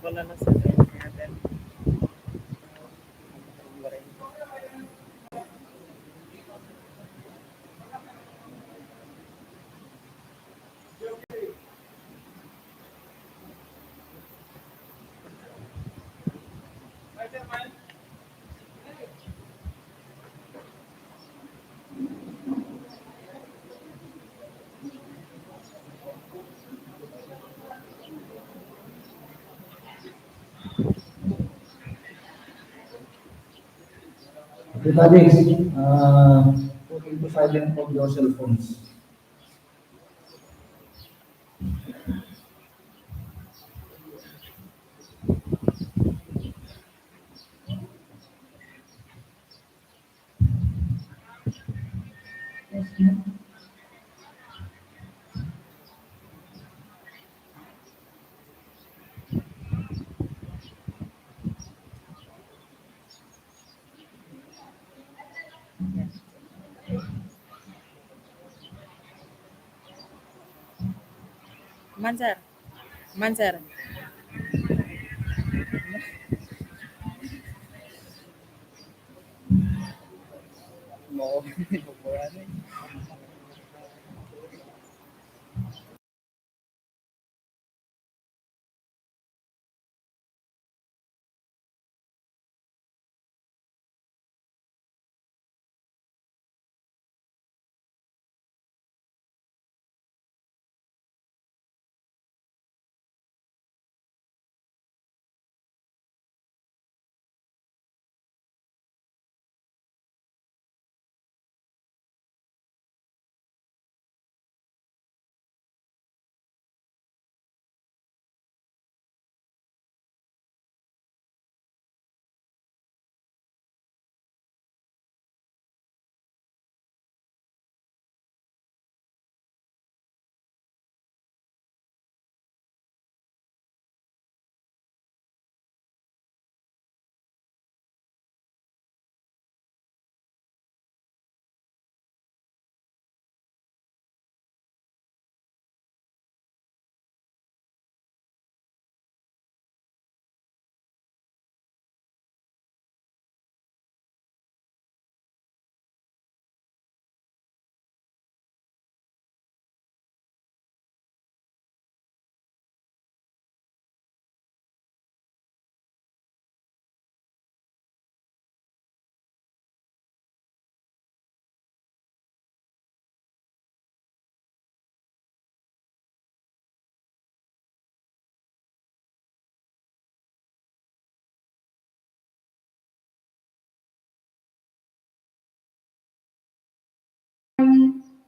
Wala na sa natin. Everybody, put into silent of your cell phones. Yes, ma'am. Manser. Manser. No.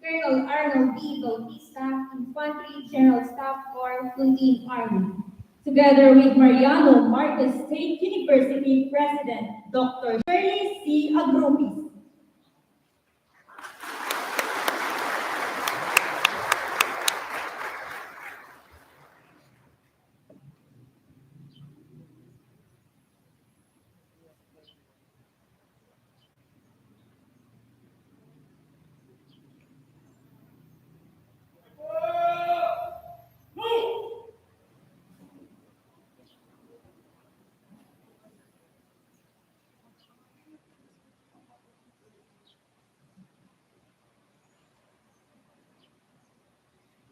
Colonel Arnold B. Bautista, Infantry General Staff Corps, Philippine Army. Together with Mariano Marcos State University President, Dr. Shirley C. Agrupis.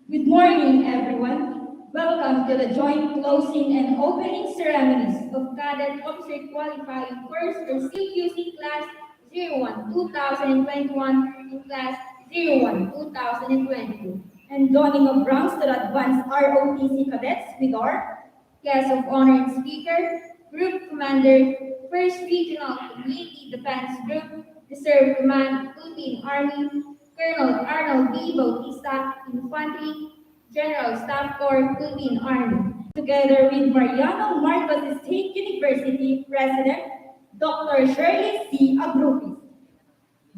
Good morning, everyone. Welcome to the joint closing and opening ceremonies of Cadet Officer Qualifying Course for CQC Class 01 2021 and Class 01 2022. And donning of ranks to the advanced ROTC cadets with our guest of honor and speaker, Group Commander, 1st Regional Community Defense Group, Reserve Command, Philippine Army, Colonel Arnold B. Bautista, Infantry, General Staff Corps, Philippine Army. Together with Mariano Marcos State University President, Dr. Shirley C. Agrupis.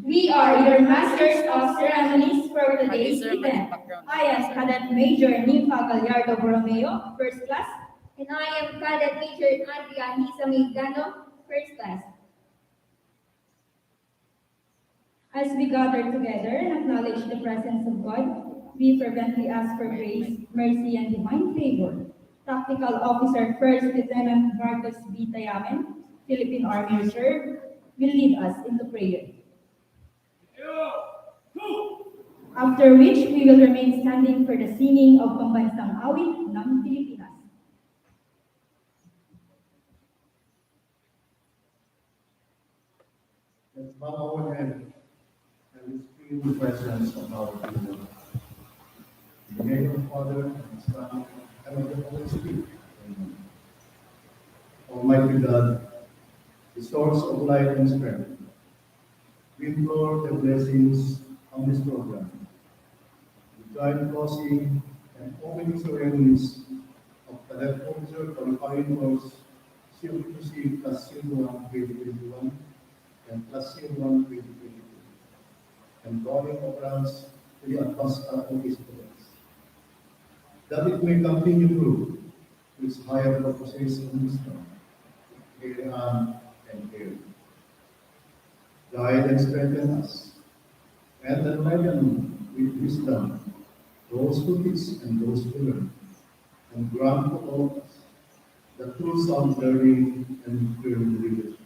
We are your masters of ceremonies for today's event. I am Cadet Major Nympha Gallardo Borromeo, first class. And I am Cadet Major Andrea Hisa Meigano, first class. As we gather together and acknowledge the presence of God, we fervently ask for grace, mercy, and divine favor Tactical Officer First Lieutenant Marcos B. Tayamen, Philippine Army Reserve, will lead us into prayer. After which, we will remain standing for the singing of Pambansang Awit ng Pilipinas. Let's bow our head and let's feel the presence of our King. In the name of the Father, and the Son, and of the Holy Spirit. Amen. Almighty God, the source of life and strength, we implore the blessings on this program. The joint closing and opening ceremonies of Cadet Officer Qualifying Course COPC Class C1 2021 and Class C1 2022, and drawing of ranks to the advanced office students, that it may continue through its higher purposes and wisdom, here and here. Guide and strengthen us, and enlighten with wisdom those who teach and those who learn, and grant to all of us the true sound learning and firm leadership.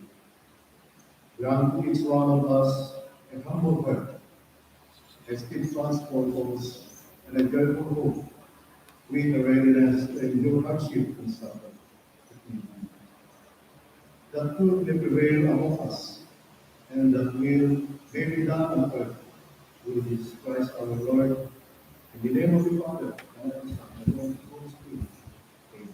Grant to each one of us a humble heart, a steadfast purpose, and a joyful hope, with a readiness to endure hardship and suffering. That truth may prevail among us, and that will may be done on earth through Jesus Christ our Lord. In the name of the Father, and of the Son, and of the Holy Spirit. Amen.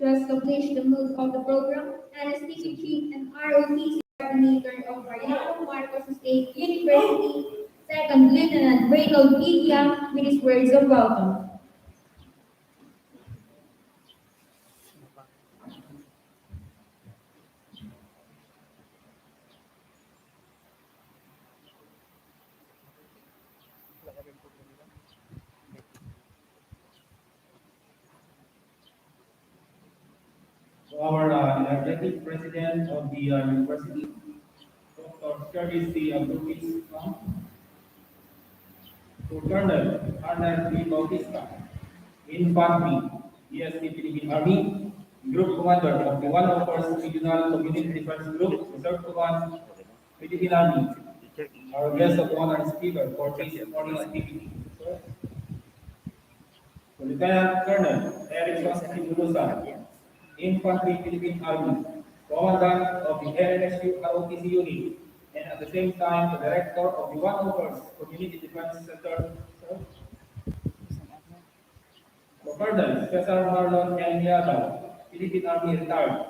To establish the mood of the program, NSTP Chief and ROTC Coordinator of Mariano Marcos State University, Second Lieutenant Reynold P. Young, with his words of welcome. To our energetic president of the university, Dr. Curtis C. Abdulkis, to Colonel Arnold B. Bautista, Infantry, EST Philippine Army, Group Commander of the 101st Regional Community Defense Group, Reserve Command, Philippine Army, our guest of honor and speaker for this morning's activity. To Lieutenant Colonel Eric Constantine Bulusan, Infantry Philippine Army, Commandant of the LNSU ROTC unit, and at the same time the Director of the 101st Community Defense Center, to Colonel Cesar Marlon L. Yabal, Philippine Army retired,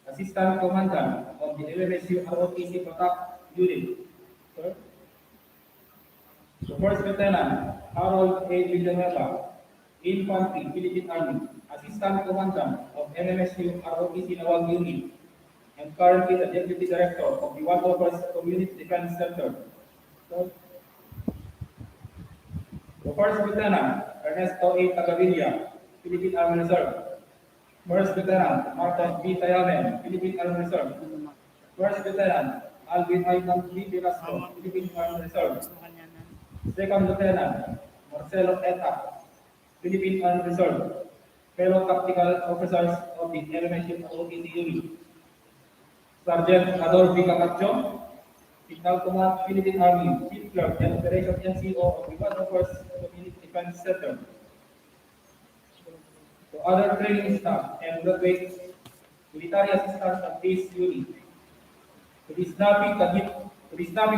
Assistant Commandant of the LNSU ROTC Patak unit, to First Lieutenant Harold A. Villanueva, Infantry Philippine Army, Assistant Commandant of MMSU ROTC Nawag Unit, and currently the Deputy Director of the 101st Community Defense Center. The First Lieutenant Ernesto A. Tagavilla, Philippine Army Reserve. First Lieutenant Marcos B. Tayamen, Philippine Army Reserve. First Lieutenant Alvin Aitan B. Velasco, Philippine Army Reserve. Second Lieutenant Marcelo Eta, Philippine Army Reserve. fellow tactical officers of the elementary OTC unit, Sergeant Adolfo Cacacho, Signal Command, Philippine Army, Chief Clerk and Operation NCO of the One First Community Defense Center, to other training staff and graduates, military assistants of this unit, to the snappy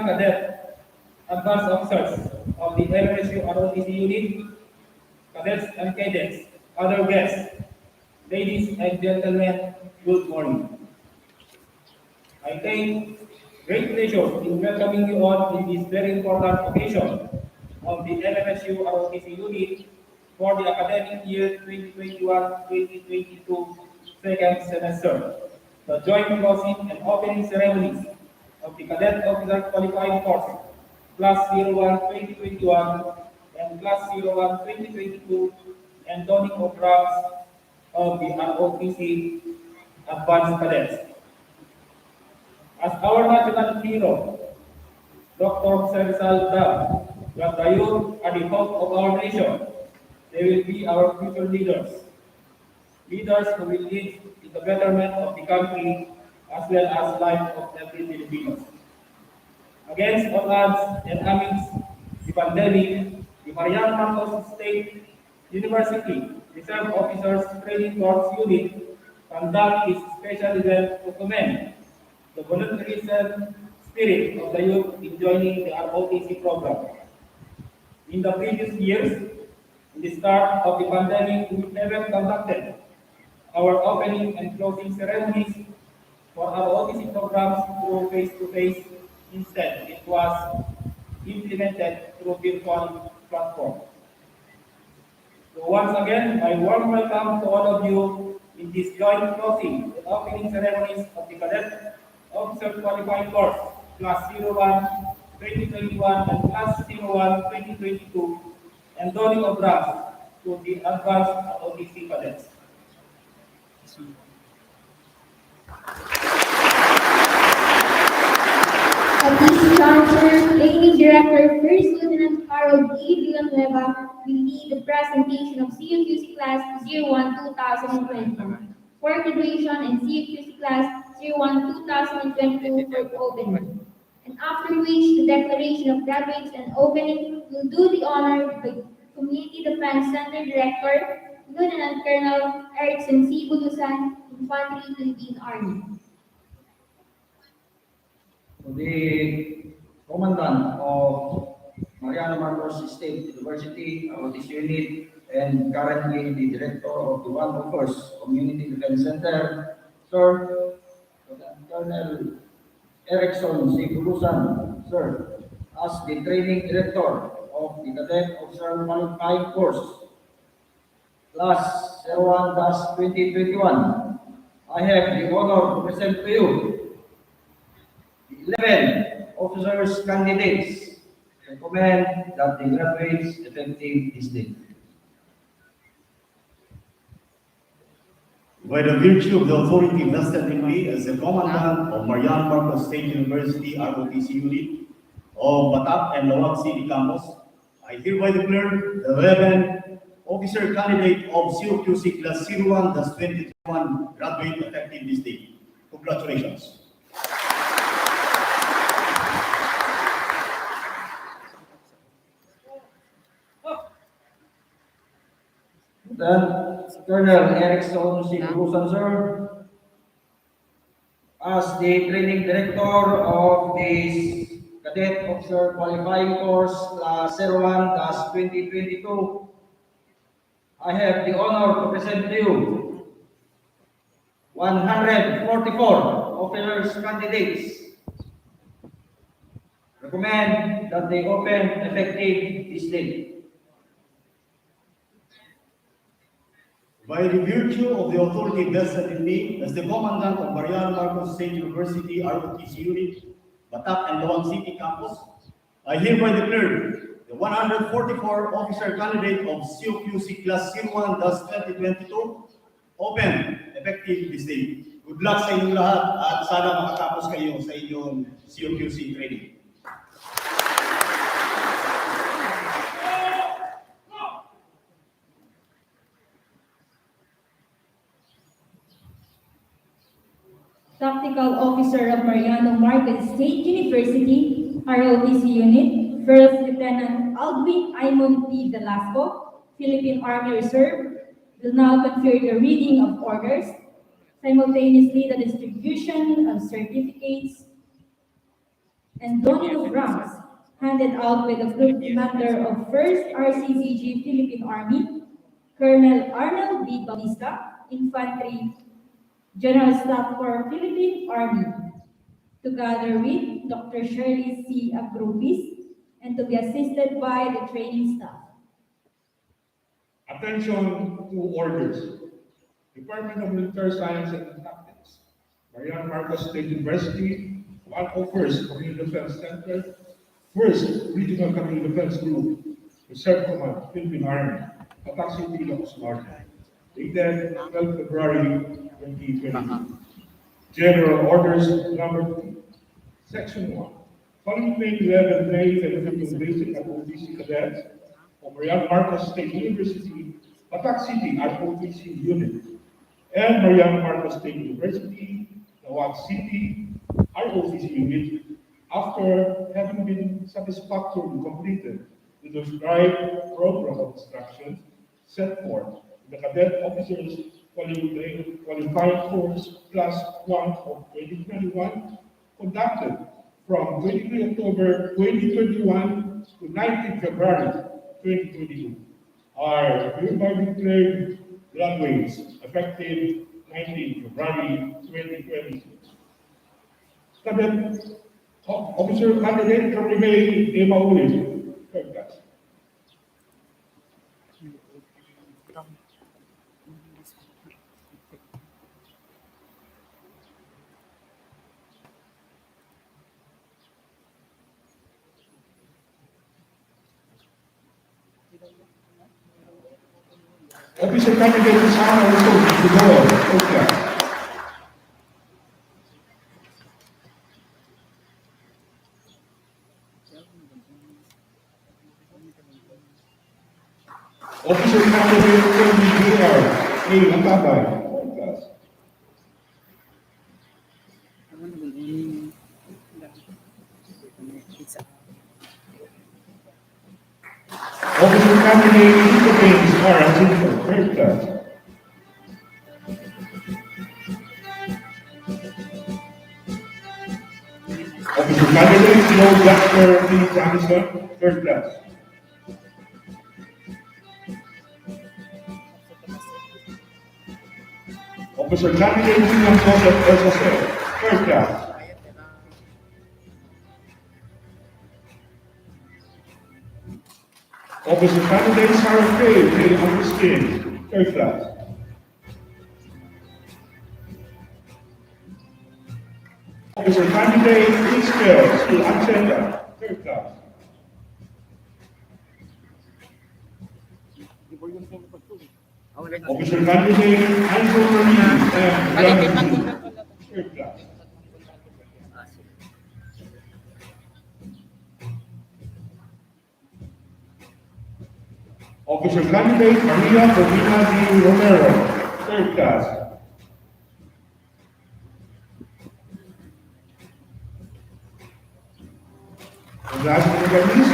cadet, advanced officers of the LMSU ROTC unit, cadets and cadets, other guests, ladies and gentlemen, good morning. I take great pleasure in welcoming you all in this very important occasion of the LMSU ROTC unit for the academic year 2021-2022 second semester. The joint closing and opening ceremonies of the Cadet Officer Qualifying Course, Class 01 2021 and Class 01 2022, and donning of ranks of the ROTC Advanced Cadets. As our national hero, Dr. Sersal Dab, that the youth are the hope of our nation. They will be our future leaders. Leaders who will lead in the betterment of the country as well as life of every Filipino. Against all odds and amidst the pandemic, the Mariano Marcos State University Reserve Officers Training Corps Unit conduct its special event to commend the volunteerism spirit of the youth in joining the ROTC program. In the previous years, in the start of the pandemic, we never conducted our opening and closing ceremonies for our OTC programs through face-to-face. Instead, it was implemented through virtual platform. So once again, my warm welcome to all of you in this joint closing and opening ceremonies of the Cadet Officer Qualifying Course, Class 01 2021 and Class 01 2022, and donning of ranks to the advanced OTC cadets. At this juncture, Training Director First Lieutenant Harold E. Villanueva will lead the presentation of CUQC Class 01 2020 for graduation and CUQC Class 01 2022 for opening. And after which, the declaration of graduates and opening will do the honor by Community Defense Center Director Lieutenant Colonel Erickson C. Bulusan, Infantry Philippine Army. The Commandant of Mariano Marcos State University, this unit, and currently the Director of the One First Community Defense Center, Sir Colonel Erickson C. Bulusan, Sir, as the Training Director of the Cadet Officer Qualifying Course, Class 01-2021, I have the honor to present to you 11 officers candidates. Recommend that the graduates effective this date. By the virtue of the authority vested in me as the Commandant of Mariano Marcos State University ROTC Unit of Batak and Rotc City Campus, I hereby declare the 11 officer candidate of COQC Class 01-2021 graduate effective this date. Congratulations. Then Colonel Erickson C. Bulusan, sir, as the Training Director of this Cadet Officer Qualifying Course Class 01-2022, I have the honor to present to you 144 officers candidates. Recommend that they open effective this date. By the virtue of the authority vested in me as the Commandant of Mariano Marcos State University ROTC Unit, Batak and Rotc City Campus, I hereby declare the 144 officer candidate of COQC Class 01-2022 open effective this day. Good luck sa inyong lahat at sana makatapos kayo sa inyong COQC training. Tactical Officer of Mariano Marquez State University, ROTC Unit, First Lieutenant Alvin Aimon P. Velasco, Philippine Army Reserve, will now confer the reading of orders, simultaneously the distribution of certificates and donning of ranks handed out by the Group Commander of 1st RCCG Philippine Army, Colonel Arnold B. Bautista, Infantry General Staff for Philippine Army, together with Dr. Shirley C. Agrupis, and to be assisted by the training staff. Attention to orders. Department of Military Science and Tactics, Mariano Marcos State University, 101st Community Defense Center, 1st Regional Community Defense Group, Reserve Command, Philippine Army, Attack City, Ilocos Norte, dated 12 February 2022. General Orders Number 2, Section 1. Following May 11 May Philippine Basic and OTC Cadets of Mariano Marcos State University, Attack City ROTC Unit, and Mariano Marcos State University, Nawag City ROTC Unit, after having been satisfactorily completed the prescribed program of instruction set forth in the Cadet Officers Qualifying Course Class 1 of 2021, conducted from 23 October 2021 to 19 February 2022, are hereby declared graduates effective 19 February 2022. Cadet Officer Candidate Karimay Emauli, third class. Officer Candidate Sana Rizal, third class. Officer Candidate KBDR, A. Matabay, fourth class. Officer Candidate Tito Baines, R. Antinto, third class. Officer Candidate Joe Jasper P. Jamison, third class. Officer Candidate William Joseph SSL, third class. Officer Candidate Sarah K. J. Augustine, third class. Officer Candidate Ismail C. Ancheta, third class. Officer Candidate Angel Marie and Ram, third class. Officer Candidate Maria Corina D. Romero, third class. And last but not least,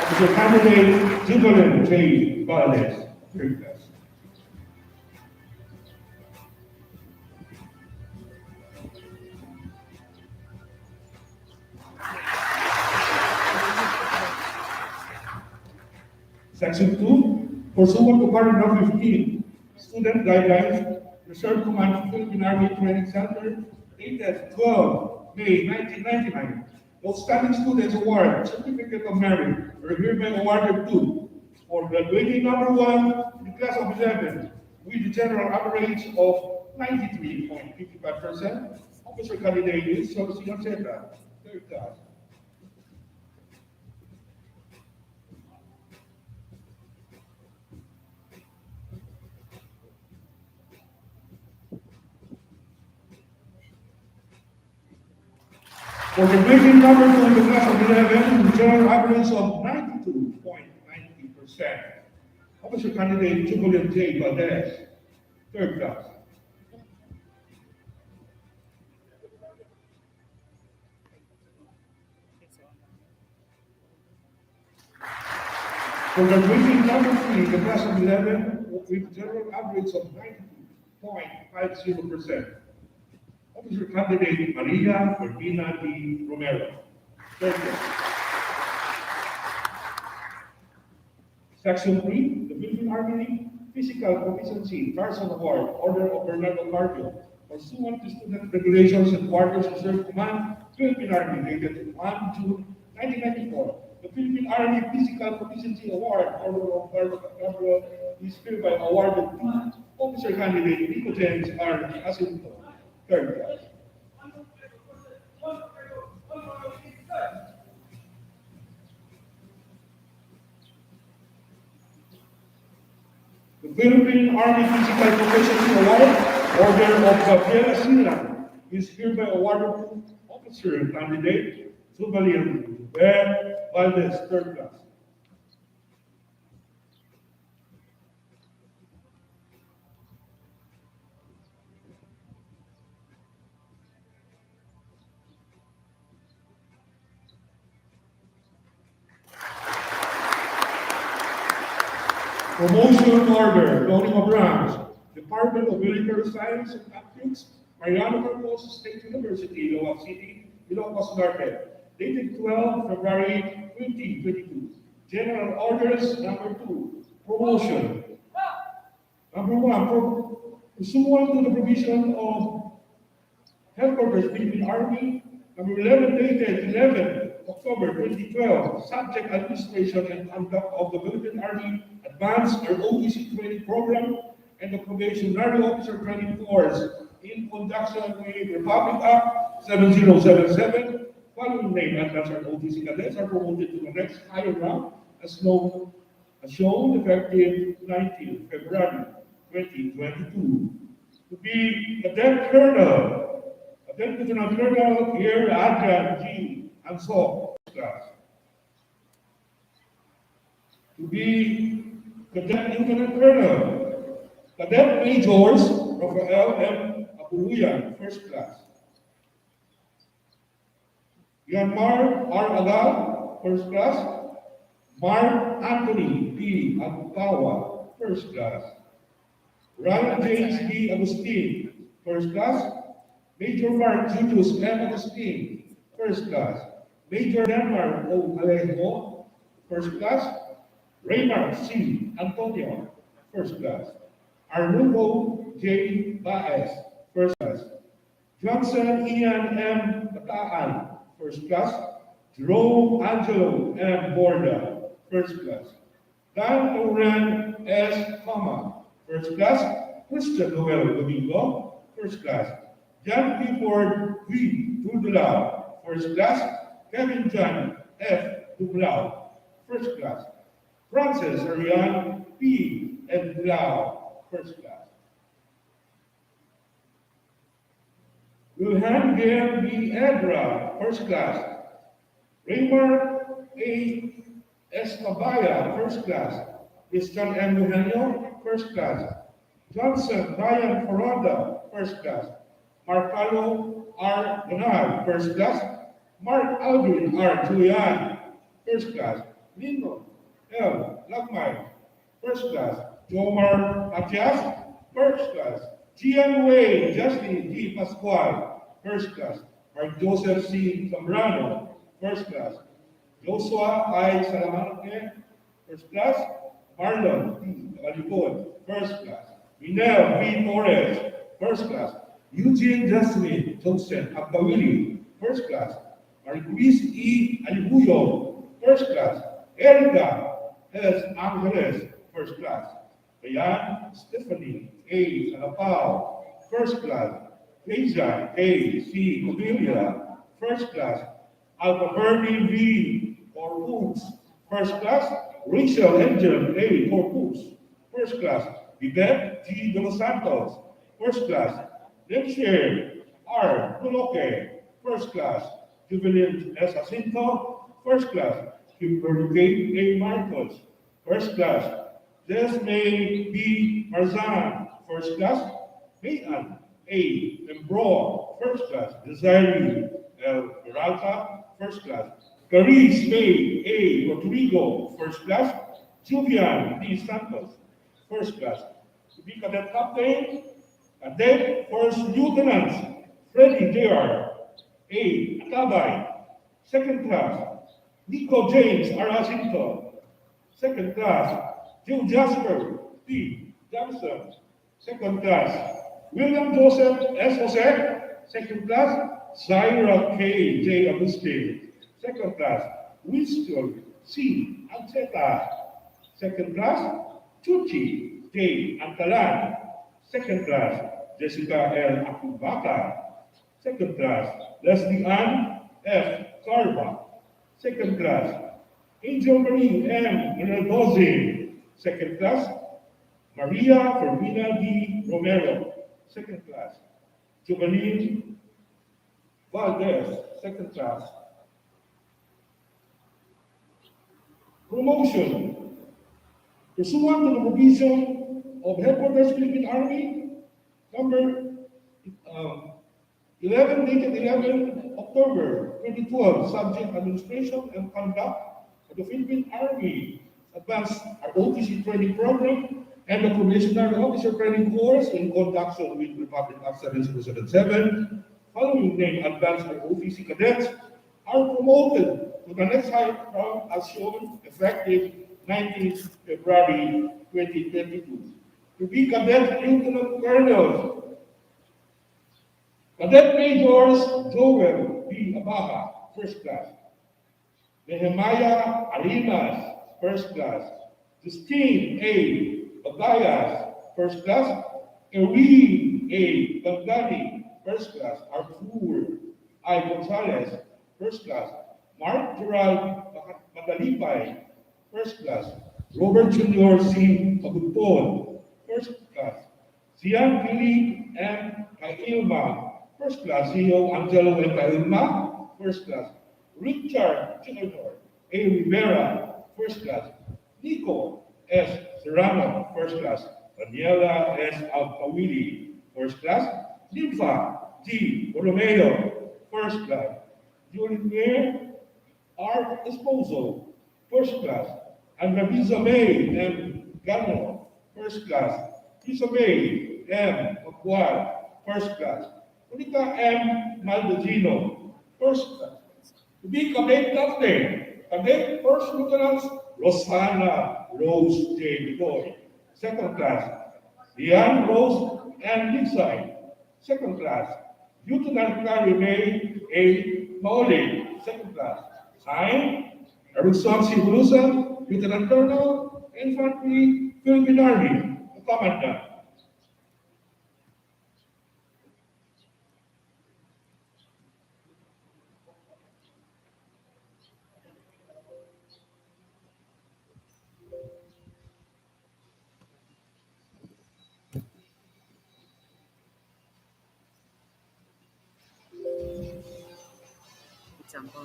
Officer Candidate Jubilin J. Valdez, third class. Section 2, pursuant to paragraph 15, Student Guidelines, Reserve Command Philippine Army Training Center, dated 12 May 1999. Outstanding students award Certificate of Merit are hereby awarded to, for graduating number 1 in the class of 11, with a general average of 93.55%, Officer Candidate is Sosi Ancheta, third class. For the grading number 2 in the class of 11, with general average of 92.90%. Officer Candidate Jubilin J. Valdez, third class. For graduating number 3, the class of 11 with general average of 92.50%. Officer Candidate Maria Cortina D. Romero. Third class. Section 3, the Philippine Army Physical Proficiency Carson Award, Order of Bernardo Carpio, pursuant to student regulations and quarters reserve command, Philippine Army, dated 1 June 1994. The Philippine Army Physical Proficiency Award, Order of Bernardo Carpio, is hereby awarded to Officer Candidate Nico James R. Jacinto, third class. The Philippine Army Physical Proficiency Award, Order of Gabriela Silla, is hereby awarded to Officer Candidate Zubalian Valdez, third class. Promotion order, loading of ranks. Department of Military Science and Tactics, Mariano Marcos State University, Loa City, Ilocos Norte, dated 12 February 2022. General orders number 2, promotion. Number 1, pursuant to the provision of Headquarters Philippine Army, number 11, dated 11 October 2012, subject administration and conduct of the Philippine Army Advanced or OTC Training Program and the Probationary Officer Training Course in conjunction with Republic Act 7077. Following name Advanced or OTC cadets are promoted to the next higher rank as shown effective 19 February 2022. To be Cadet Colonel, Cadet Lieutenant Colonel Pierre Adrian G. Anso, class. To be Cadet Lieutenant Colonel, Cadet Majors Rafael M. Apuluyan, first class. Yanmar R. Agal, first class. Mark Anthony P. Agutawa, first class. Ryan James D. Agustin, first class. Major Mark Julius M. Agustin, first class. Major Denmark O. Alejo, first class. Raymar C. Antonio, first class. Arnulfo J. Baez, first class. Johnson Ian M. Bataan, first class. Jerome Angelo M. Borda, first class. Dan Oren S. Hama, first class. Christian Noel Domingo, first class. John Clifford V. Dudulao, first class. Kevin John F. Dudulao, first class. Francis Ariane P. Dudulao, first class. Wilhelm Guillermo B. Edra, first class. Raymar A. Escabaya, first class. Christian M. Eugenio, first class. Johnson Ryan Foronda, first class. Marcalo R. Bernard, first class. Mark Aldrin R. Julian, first class. Lino L. Lagmay, first class. Jomar Matias, first class. Gian Wei Justin D. Pascual, first class. Mark Joseph C. Zambrano, first class. Joshua I. Salamanque, first class. Marlon D. Alipod, first class. Minel V. Torres, first class. Eugene Jasmine Johnson Abdawili, first class. Marquis E. Alibuyo, first class. Erika S. Angeles, first class. Ayan Stephanie A. Salapao, first class. Deja A. C. Cordelia, first class. Alberti V. Corpus, first class. Rachel Angel A. Corpus, first class. Vivek G. De Los Santos, first class. Lecture R. Tuloque, first class. Juvenil S. Jacinto, first class. Kimberly A. Marcos, first class. Desmay B. Marzan, first class. Mayan A. Embro, first class. Desiree L. Peralta, first class. Caris A. Rodrigo, first class. Julian D. Santos, first class. To be cadet captain, cadet first lieutenants, Freddie J.R. A. Atabay, second class. Nico James R. Jacinto, second class. Joe Jasper P. Johnson, second class. William Joseph S. Jose, second class. Zaira K. J. Agustin, second class. Winston C. Anceta, second class. Chuchi J. Antalan, second class. Jessica L. Akubaka, second class. Leslie Ann F. Carva, second class. Angel Marie M. Mendoza, second class. Maria Fermina D. Romero, second class. Juvenile Valdez, second class. Promotion. Pursuant to the provision of Headquarters Philippine Army, number 11, dated 11 October 2012, subject administration and conduct of the Philippine Army Advanced ROTC training program and the probationary officer training course in conjunction with Republic Act 7277, following named Advanced ROTC cadets are promoted to the next higher rank as shown effective 19th February 2022. To be Cadet Lieutenant Colonel, Cadet Majors Joel B. Abaha, first class. Nehemiah Arimas, first class. Justine A. Bagayas, first class. Erwin A. Gangani, first class. Arthur I. Gonzalez, first class. Mark Gerald Magalipay, first class. Robert Junior C. Magutpon, first class. Sian Philip M. Kailma, first class. Leo Angelo M. Kailma, first class. Richard Junior A. Rivera, first class. Nico S. Serrano, first class. Daniela S. Alpawili, first class. Nympha G. Romeo, first class. Julian R. Esposo, first class. And Rabiza May M. Gano, first class. Isabel M. Magwal, first class. Monica M. Maldacino, first class. To be Cadet Captain, Cadet First Lieutenant Rosana Rose J. Bidoy, second class. Lian Rose and Linside, second class. Lieutenant Carrie May A. Maoli, second class. Signed, Erwin C. Bulusan, Lieutenant Colonel, Infantry, Philippine Army, Commandant. Example.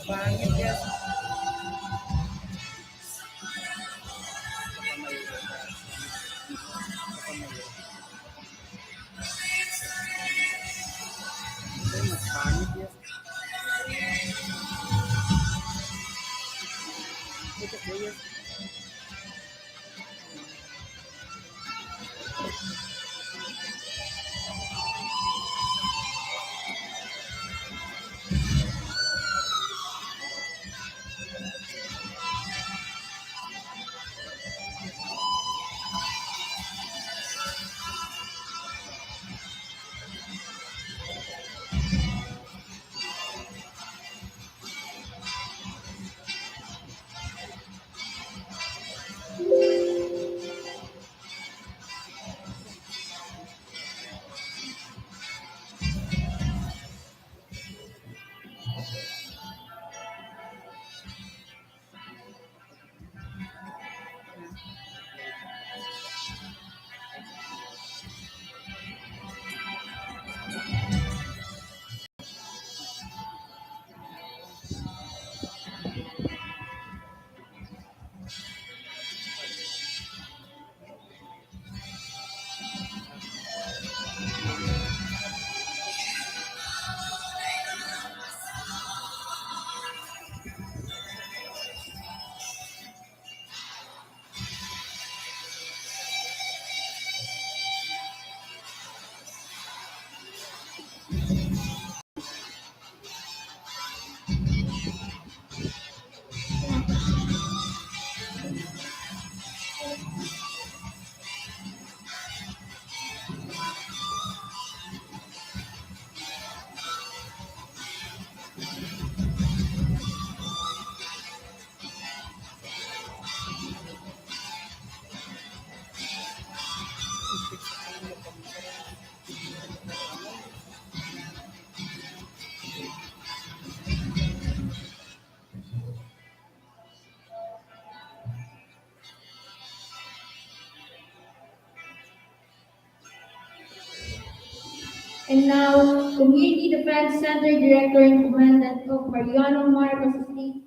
Pangit yan. And now, Community Defense Center Director and Commandant of Mariano Marcos State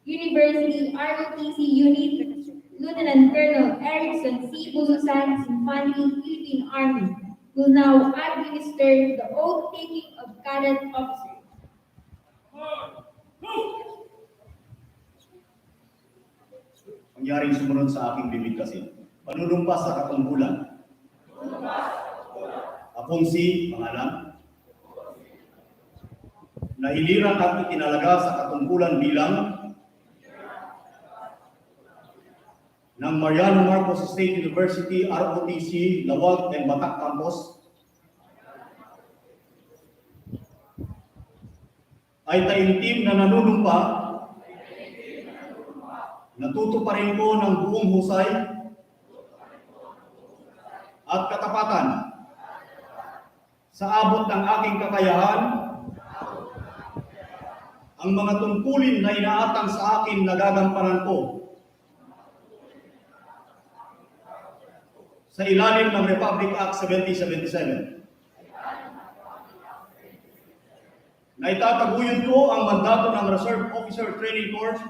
University ROTC Unit, Lieutenant Colonel Erickson C. Bulusan, Infantry, Philippine Army, will now administer the oath-taking of cadet officers. Mangyaring sumunod sa aking bibig kasi. Panunumpas sa katungkulan. Akong si pangalan. Nahiliran at itinalaga sa katungkulan bilang ng Mariano Marcos State University ROTC Lawag and Batak Campus ay taimtim na nanunumpa, natutuparin ko ng buong husay at katapatan sa abot ng aking kakayahan ang mga tungkulin na inaatang sa akin na gagampanan ko sa ilalim ng Republic Act 1777. Na itataguyod ko ang mandato ng Reserve Officer Training Course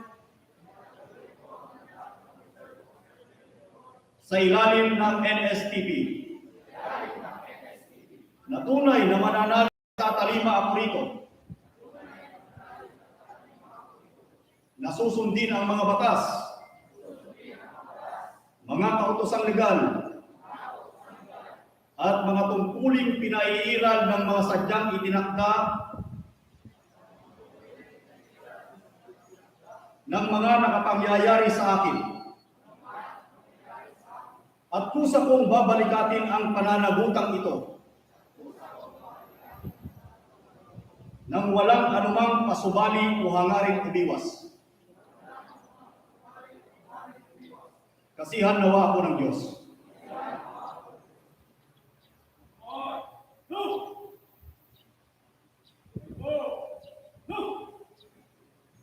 sa ilalim ng NSTP. Na tunay na mananalig sa talima ako rito. Na susundin ang mga batas, mga kautosang legal, at mga tungkuling pinaiiral ng mga sadyang itinakda ng mga nakapangyayari sa akin. At kusa kong babalikatin ang pananagutang ito nang walang anumang pasubali o hangaring umiwas. Kasihan nawa ako ng Diyos.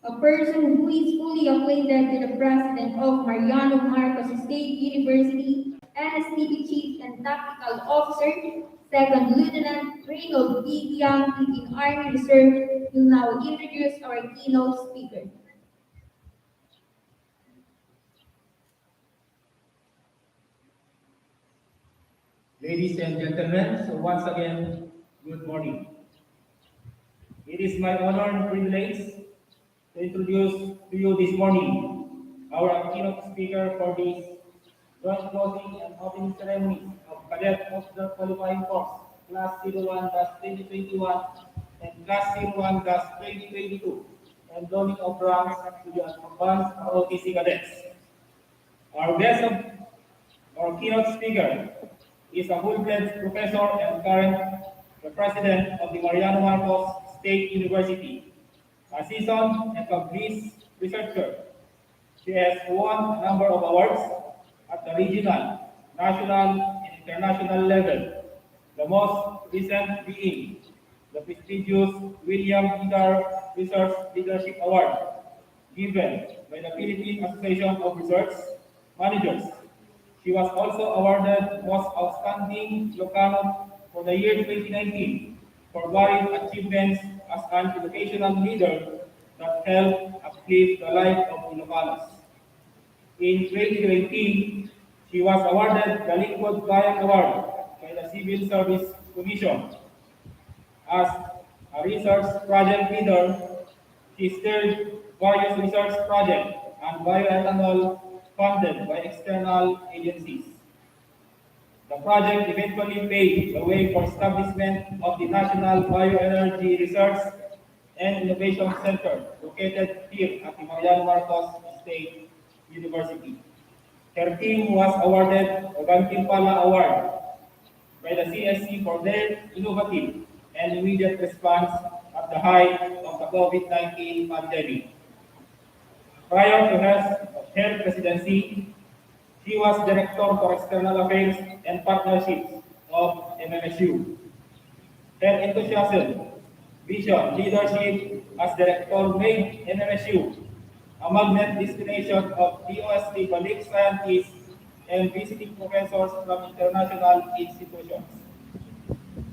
A person who is fully acquainted with the President of Mariano Marcos State University, NSTP Chief and Tactical Officer, Second Lieutenant Reynold B. Young, Philippine Army Reserve, will now introduce our keynote speaker. Ladies and gentlemen, so once again, good morning. It is my honor and privilege to introduce to you this morning our keynote speaker for this joint closing and opening ceremony of Cadet of the Qualifying Course, Class 01-2021 and Class 01-2022, and dawning of ranks to the advanced ROTC cadets. Our keynote speaker is a full-fledged professor and current the president of the Mariano Marcos State University, a seasoned and accomplished researcher. She has won a number of awards at the regional, national, and international level, the most recent being the prestigious William Edgar Research Leadership Award, given by the Philippine Association of Research Managers. She was also awarded Most Outstanding Ilocano for the year 2019 for varied achievements as an educational leader that helped uplift the life of Ilocanos. In 2020, she was awarded the Liquid Bayan Award by the Civil Service Commission. As a research project leader, she steered various research projects and bioethanol funded by external agencies. The project eventually paved the way for establishment of the National Bioenergy Research and Innovation Center located here at the Mariano Marcos State University. Her team was awarded the Gantimpala Award by the CSC for their innovative and immediate response at the height of the COVID-19 pandemic. Prior to her presidency, she was Director for External Affairs and Partnerships of Mmsu. Her enthusiasm, vision, leadership as Director made Mmsu a magnet destination of DOST colleague scientists and visiting professors from international institutions.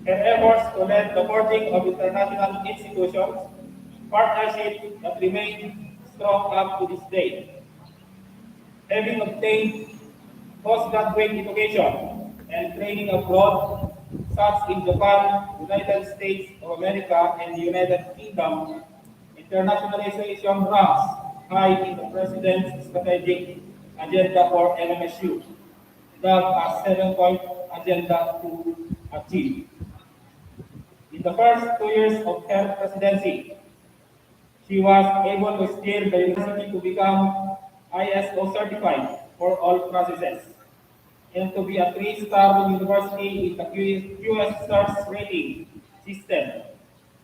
her efforts to lead the forging of international institutions, partnerships that remain strong up to this day. Having obtained postgraduate education and training abroad, such in Japan, United States of America, and the United Kingdom, internationalization ranks high in the President's strategic agenda for MMSU, dubbed as 7-point agenda to achieve. In the first 2 years of her presidency, she was able to steer the university to become ISO certified for all processes and to be a three-star university in the QS Stars rating system.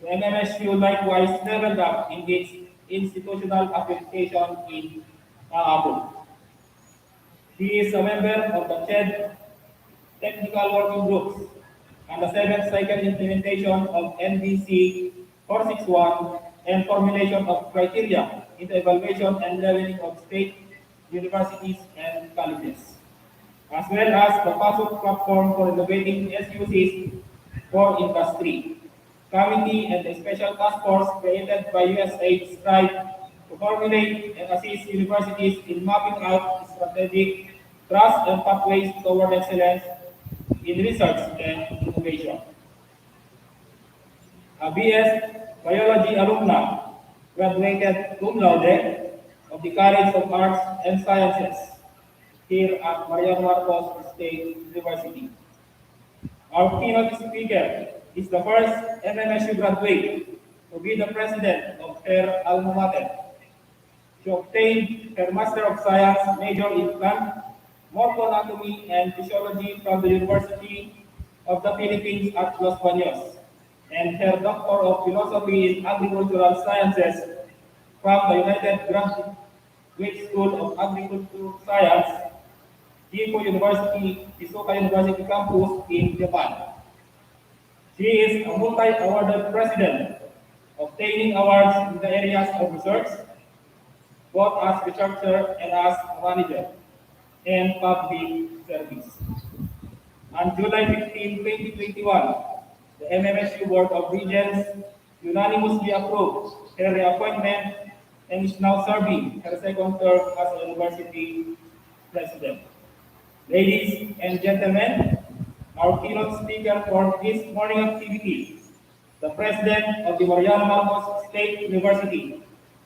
The MMSU likewise leveled up in its institutional accreditation in Abu. She is a member of the CHED technical working groups and the seventh cycle implementation of NBC 461 and formulation of criteria in the evaluation and leveling of state universities and colleges, as well as the PASUK platform for innovating SUCs for industry. Committee and the special task force created by USAID strive to formulate and assist universities in mapping out strategic trust and pathways toward excellence in research and innovation. A BS Biology alumna graduated cum laude of the College of Arts and Sciences here at Marian Marcos State University. Our keynote speaker is the first MMSU graduate to be the president of her alma mater. She obtained her Master of Science major in plant morphoanatomy and physiology from the University of the Philippines at Los Baños, and her Doctor of Philosophy in Agricultural Sciences from the United Graduate School of Agricultural Science, Iko University, Shizuoka University campus in Japan. She is a multi-awarded president, obtaining awards in the areas of research, both as researcher and as manager, and public service. On July 15, 2021, the MMSU Board of Regents unanimously approved her reappointment and is now serving her second term as a university president. Ladies and gentlemen, our keynote speaker for this morning activity, the president of the Mariano Marcos State University,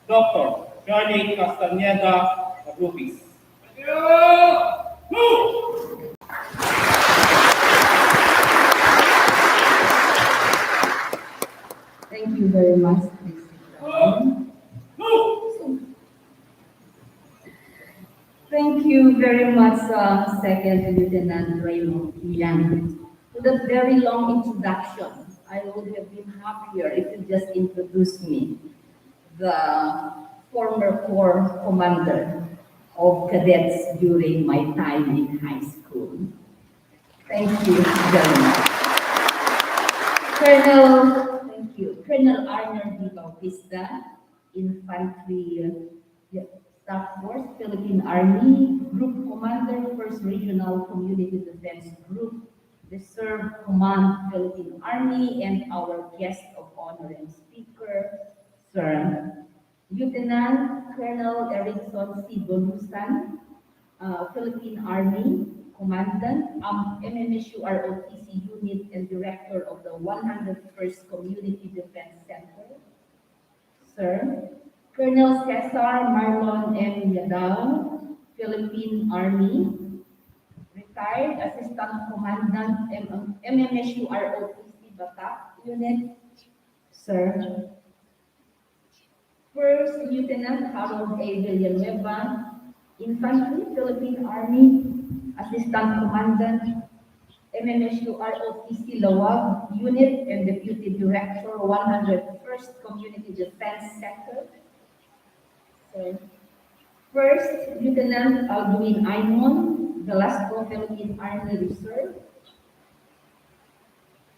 Dr. Charlie Castañeda Agrupis. Thank you very much. Please sit down. Thank you very much, Second Lieutenant Raymond Yang. For that very long introduction, I would have been happier if you just introduced me, the former Corps Commander of Cadets during my time in high school. Thank you very much. Thank you. Colonel Arnold D. Bautista, Infantry Staff Force, Philippine Army, Group Commander, 1st Regional Community Defense Group, Reserve Command, Philippine Army, and our guest of honor and speaker, Sir Lieutenant Colonel Erickson C. Bolusan, Philippine Army Commandant, MMSU ROTC Unit and Director of the 101st Community Defense Center, Sir Colonel Cesar Marlon M. Yadao, Philippine Army, Retired Assistant Commandant, MMSU ROTC Batak Unit, Sir First Lieutenant Harold A. Villanueva, Infantry, Philippine Army, Assistant Commandant, MMSU ROTC Lawag Unit and Deputy Director, 101st Community Defense Sector. So, First Lieutenant Alduin Aimon, Velasco, Philippine Army Reserve.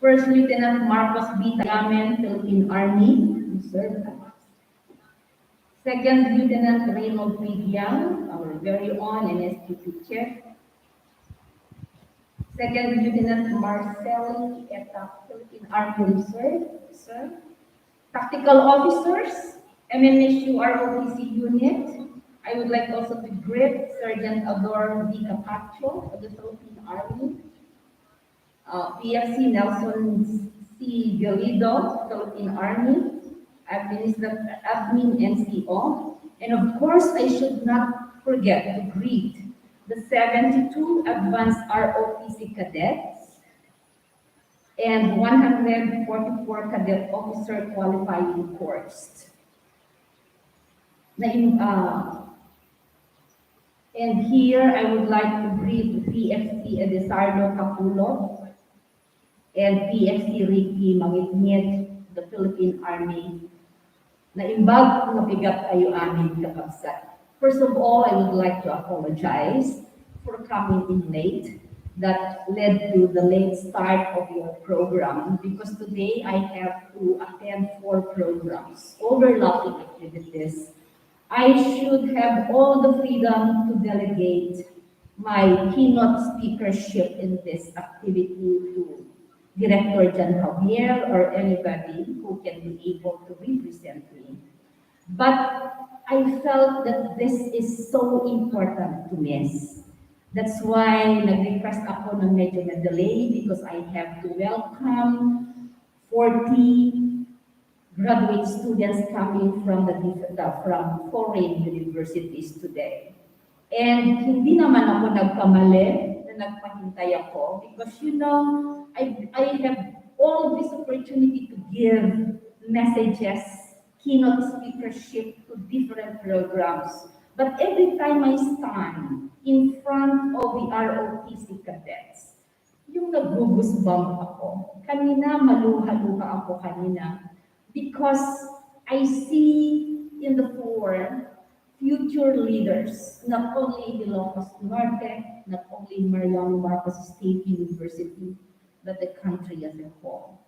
First Lieutenant Marcos B. Tagamen, Philippine Army Reserve. Second Lieutenant Raymond P. Yang, our very own NSPP Chief. Second Lieutenant Marcel Eta, Philippine Army Reserve, sir. Tactical officers, MMSU ROTC unit. I would like also to greet Sergeant Ador D. Capacho of the Philippine Army. PFC Nelson C. Galido, Philippine Army, Admin NCO, and of course, I should not forget to greet the 72 Advanced ROTC cadets and 144 cadet officer qualifying course. And here I would like to greet PFC Edesardo Capulo and PFC Ricky Mangitngit, the Philippine Army, na imbag mabigat kayo amin kakabsat. First of all, I would like to apologize for coming in late. That led to the late start of your program because today I have to attend 4 programs, overlapping activities. I should have all the freedom to delegate my keynote speakership in this activity to Director Jan Javier or anybody who can be able to represent me. But I felt that this is so important to miss. That's why nag-request ako ng medyo na delay because I have to welcome 40 graduate students coming from from foreign universities today. And hindi naman ako nagkamali na nagpahintay ako because I have all this opportunity to give messages, keynote speakership to different programs. But every time I stand in front of the ROTC cadets, yung nag-goosebump ako. Kanina, maluha-luha ako kanina because I see in the floor future leaders, not only Ilocos Norte, not only Mariano Marcos State University, but the country as a whole.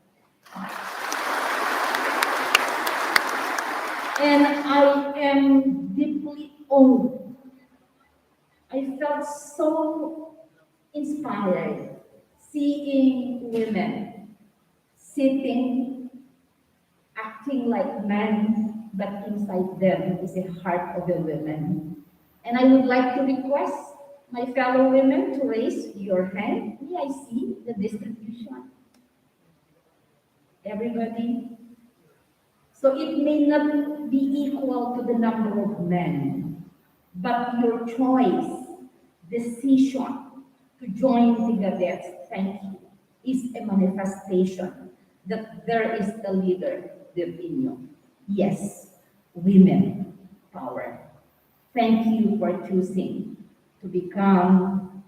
And I am deeply honored. I felt so inspired seeing women sitting, acting like men, but inside them is a heart of a woman. And I would like to request my fellow women to raise your hand. May I see the distribution? Everybody? So it may not be equal to the number of men, but your choice, decision to join the cadets, thank you, is a manifestation that there is a leader, the opinion. Yes, women power. Thank you for choosing to become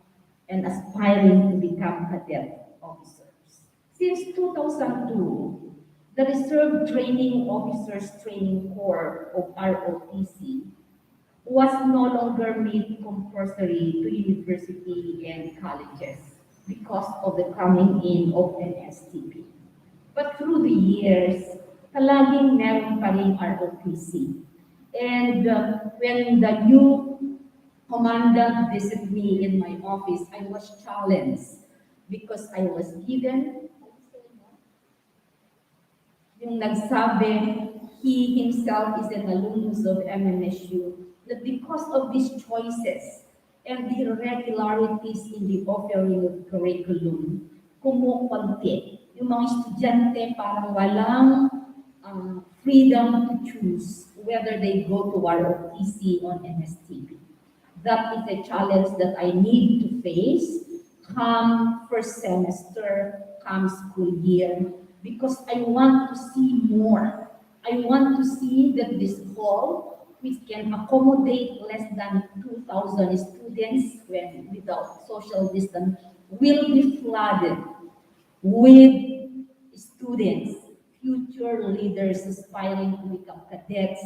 and aspiring to become cadet officers. Since 2002, the Reserve Training Officers Training Corps of ROTC was no longer made compulsory to university and colleges because of the coming in of NSTP. But through the years, palaging meron pa rin ROTC. And when the new commandant visited me in my office, I was challenged because I was given yung nagsabi, he himself is an alumnus of MMSU, that because of these choices and the irregularities in the offering of curriculum, kumukunti. Yung mga estudyante parang walang freedom to choose whether they go to ROTC on NSTP. That is a challenge that I need to face come first semester, come school year, because I want to see more. I want to see that this hall, which can accommodate less than 2,000 students when without social distance, will be flooded with students, future leaders aspiring to become cadets,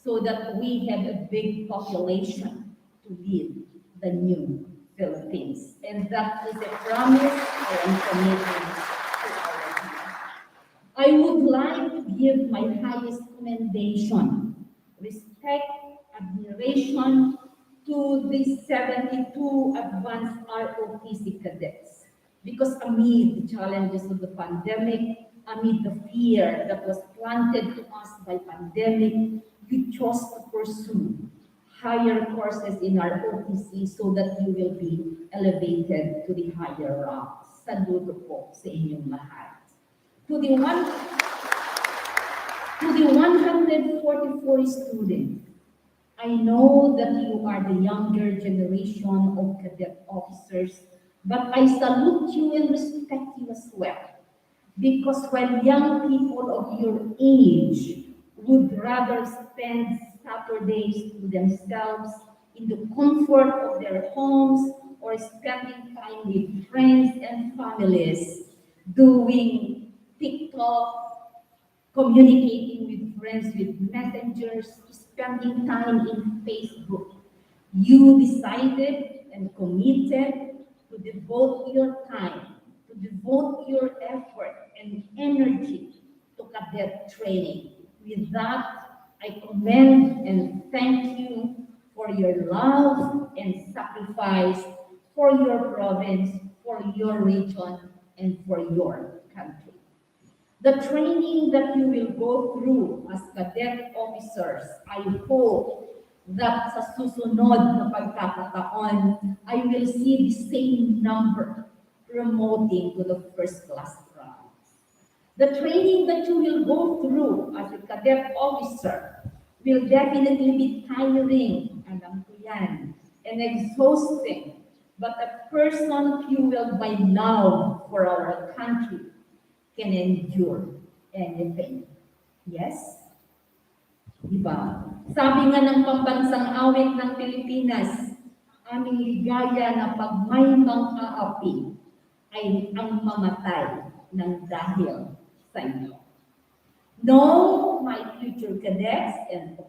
so that we have a big population to lead the new Philippines. And that is a promise I am committing to all of you. I would like to give my highest commendation, respect, admiration to the 72 advanced ROTC cadets, Because amid the challenges of the pandemic, amid the fear that was planted to us by pandemic, you chose to pursue higher courses in our OPC so that you will be elevated to the higher ranks. Saludo po sa inyong lahat. To the 144 students, I know that you are the younger generation of cadet officers, but I salute you and respect you as well. Because when young people of your age would rather spend Saturdays to themselves in the comfort of their homes or spending time with friends and families doing TikTok, communicating with friends with messengers, spending time in Facebook, you decided and committed to devote your time, to devote your effort and energy to cadet training. With that, I commend and thank you for your love and sacrifice for your province, for your region, and for your country. The training that you will go through as cadet officers, I hope that sa susunod na pagkakataon, I will see the same number promoting to the first class ranks. The training that you will go through as a cadet officer will definitely be tiring, alam ko yan, and exhausting, but a person fueled by love for our country can endure anything. Yes? Diba? Sabi nga ng pambansang awit ng Pilipinas, aming ligaya na pag may mang-aapi ay ang mamatay ng dahil sa inyo. Know, my future cadets and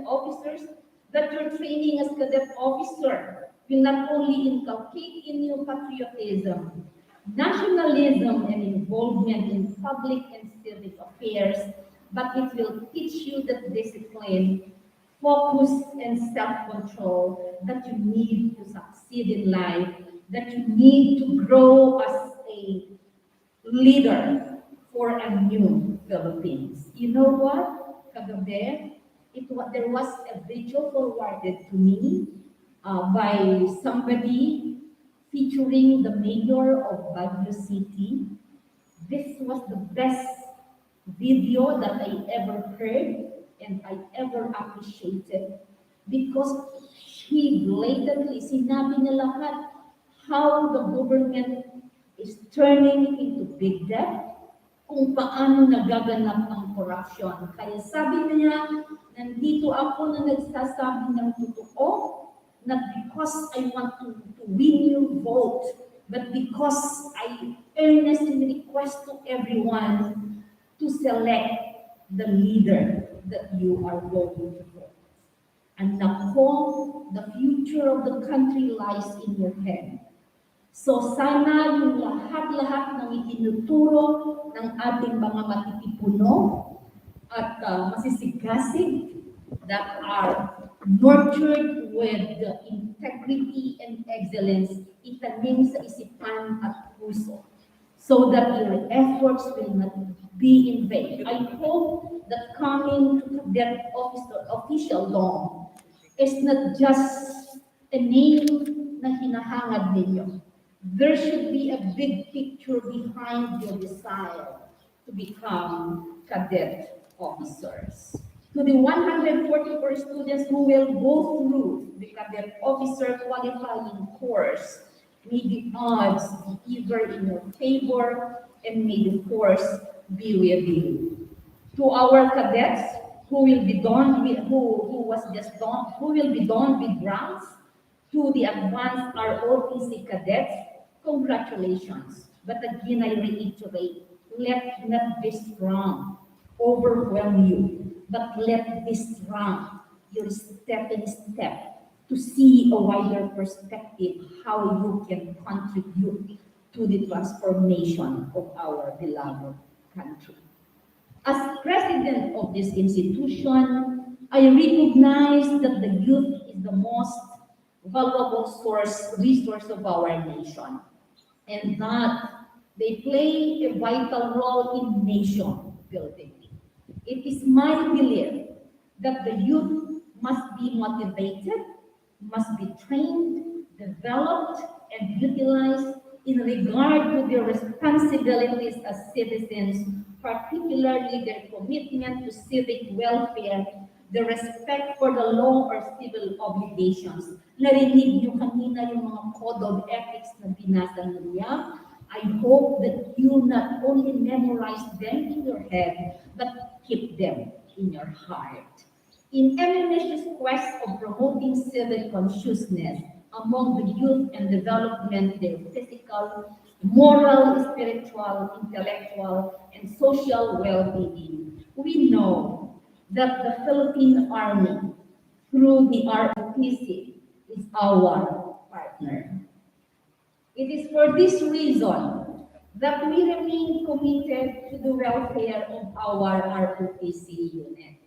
officers, that your training as cadet officer will not only inculcate in you patriotism, nationalism, and involvement in public and civic affairs, but it will teach you the discipline, focus, and self-control that you need to succeed in life, that you need to grow as a leader for a new Philippines. You know what, Kagabi? There was a video forwarded to me by somebody featuring the mayor of Baguio City. This was the best video that I ever heard and I ever appreciated because she blatantly sinabi na lahat how the government is turning into big debt, kung paano nagaganap ang corruption. Kaya sabi niya, nandito ako na nagsasabi ng totoo, not because I want to win your vote, but because I earnestly request to everyone to select the leader that you are going to vote. And nako, the future of the country lies in your hand. So sana yung lahat-lahat ng itinuturo ng ating mga matitipuno at masisigasig that are nurtured with the integrity and excellence, itanim sa isipan at puso so that your efforts will not be in vain. I hope that coming to cadet official law is not just a name na hinahangad ninyo. There should be a big picture behind your desire to become cadet officers. To the 144 students who will go through the cadet officer qualifying course, may the odds be ever in your favor and may the course be with you. To our cadets who will be done with who will be done with grants, to the advanced ROTC cadets, congratulations. But again, I reiterate, let not this wrong overwhelm you, but let this wrong your stepping step to see a wider perspective how you can contribute to the transformation of our beloved country. As president of this institution, I recognize that the youth is the most valuable resource of our nation. and that they play a vital role in nation building. It is my belief that the youth must be motivated, must be trained, developed, and utilized in regard to their responsibilities as citizens, particularly their commitment to civic welfare, the respect for the law or civil obligations. Narinig niyo kanina yung mga code of ethics na binasa niya. I hope that you not only memorize them in your head, but keep them in your heart. In MMS's quest of promoting civic consciousness among the youth and development their physical, moral, spiritual, intellectual, and social well-being, we know that the Philippine Army, through the ROTC, is our partner. It is for this reason that we remain committed to the welfare of our ROTC unit.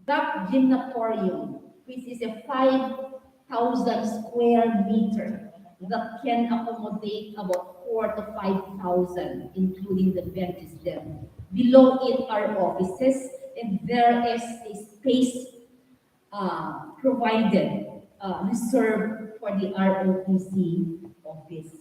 That gymnatorium, which is a 5,000 square meter that can accommodate about 4 to 5,000, including the benches there. Below it are offices, and there is a space provided, reserved for the ROTC office.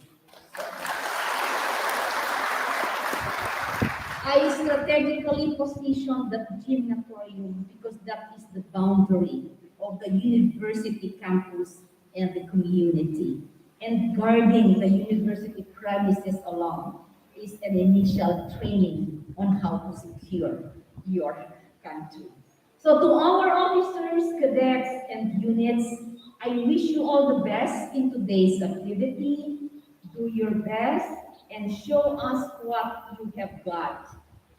I strategically positioned the gymnatorium because that is the boundary of the university campus and the community. And guarding the university premises alone is an initial training on how to secure your country. So to our officers, cadets, and units, I wish you all the best in today's activity. Do your best and show us what you have got.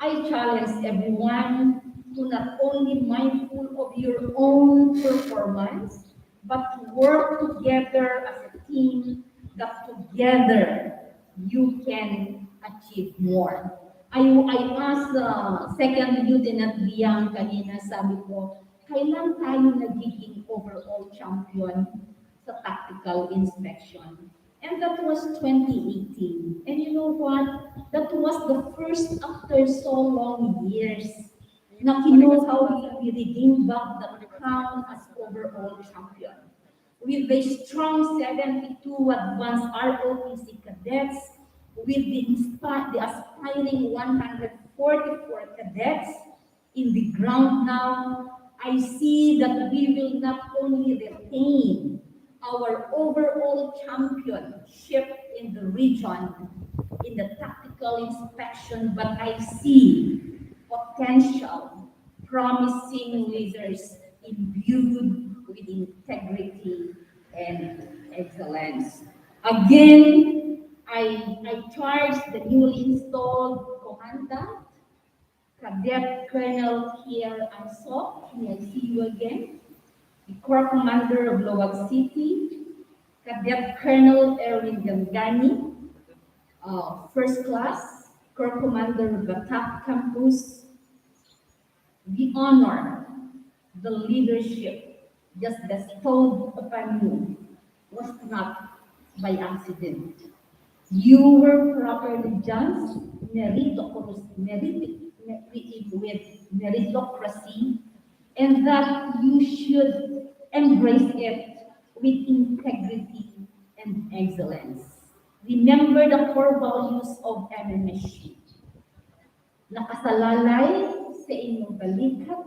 I challenge everyone to not only mindful of your own performance, but to work together as a team that together you can achieve more. I asked Second Lieutenant Biang kanina, sabi ko, kailan tayo nagiging overall champion sa tactical inspection? And that was 2018. And you know what? That was the first after so long years na kinuha we redeemed back the crown as overall champion. With a strong 72 advanced ROTC cadets, with the aspiring 144 cadets in the ground now, I see that we will not only retain our overall championship in the region in the tactical inspection, but I see potential, promising leaders imbued with integrity and excellence. Again, I charge the newly installed commandant, Cadet Colonel Pierre Ansok, may I see you again, the Corps Commander of Rotc City, Cadet Colonel Erwin Gangani, First Class, Corps Commander of Batak Campus. The honor, the leadership just bestowed upon you was not by accident. You were properly judged with meritocracy, and that you should embrace it with integrity and excellence. Remember the core values of MMSU. Nakasalalay sa inyong balikat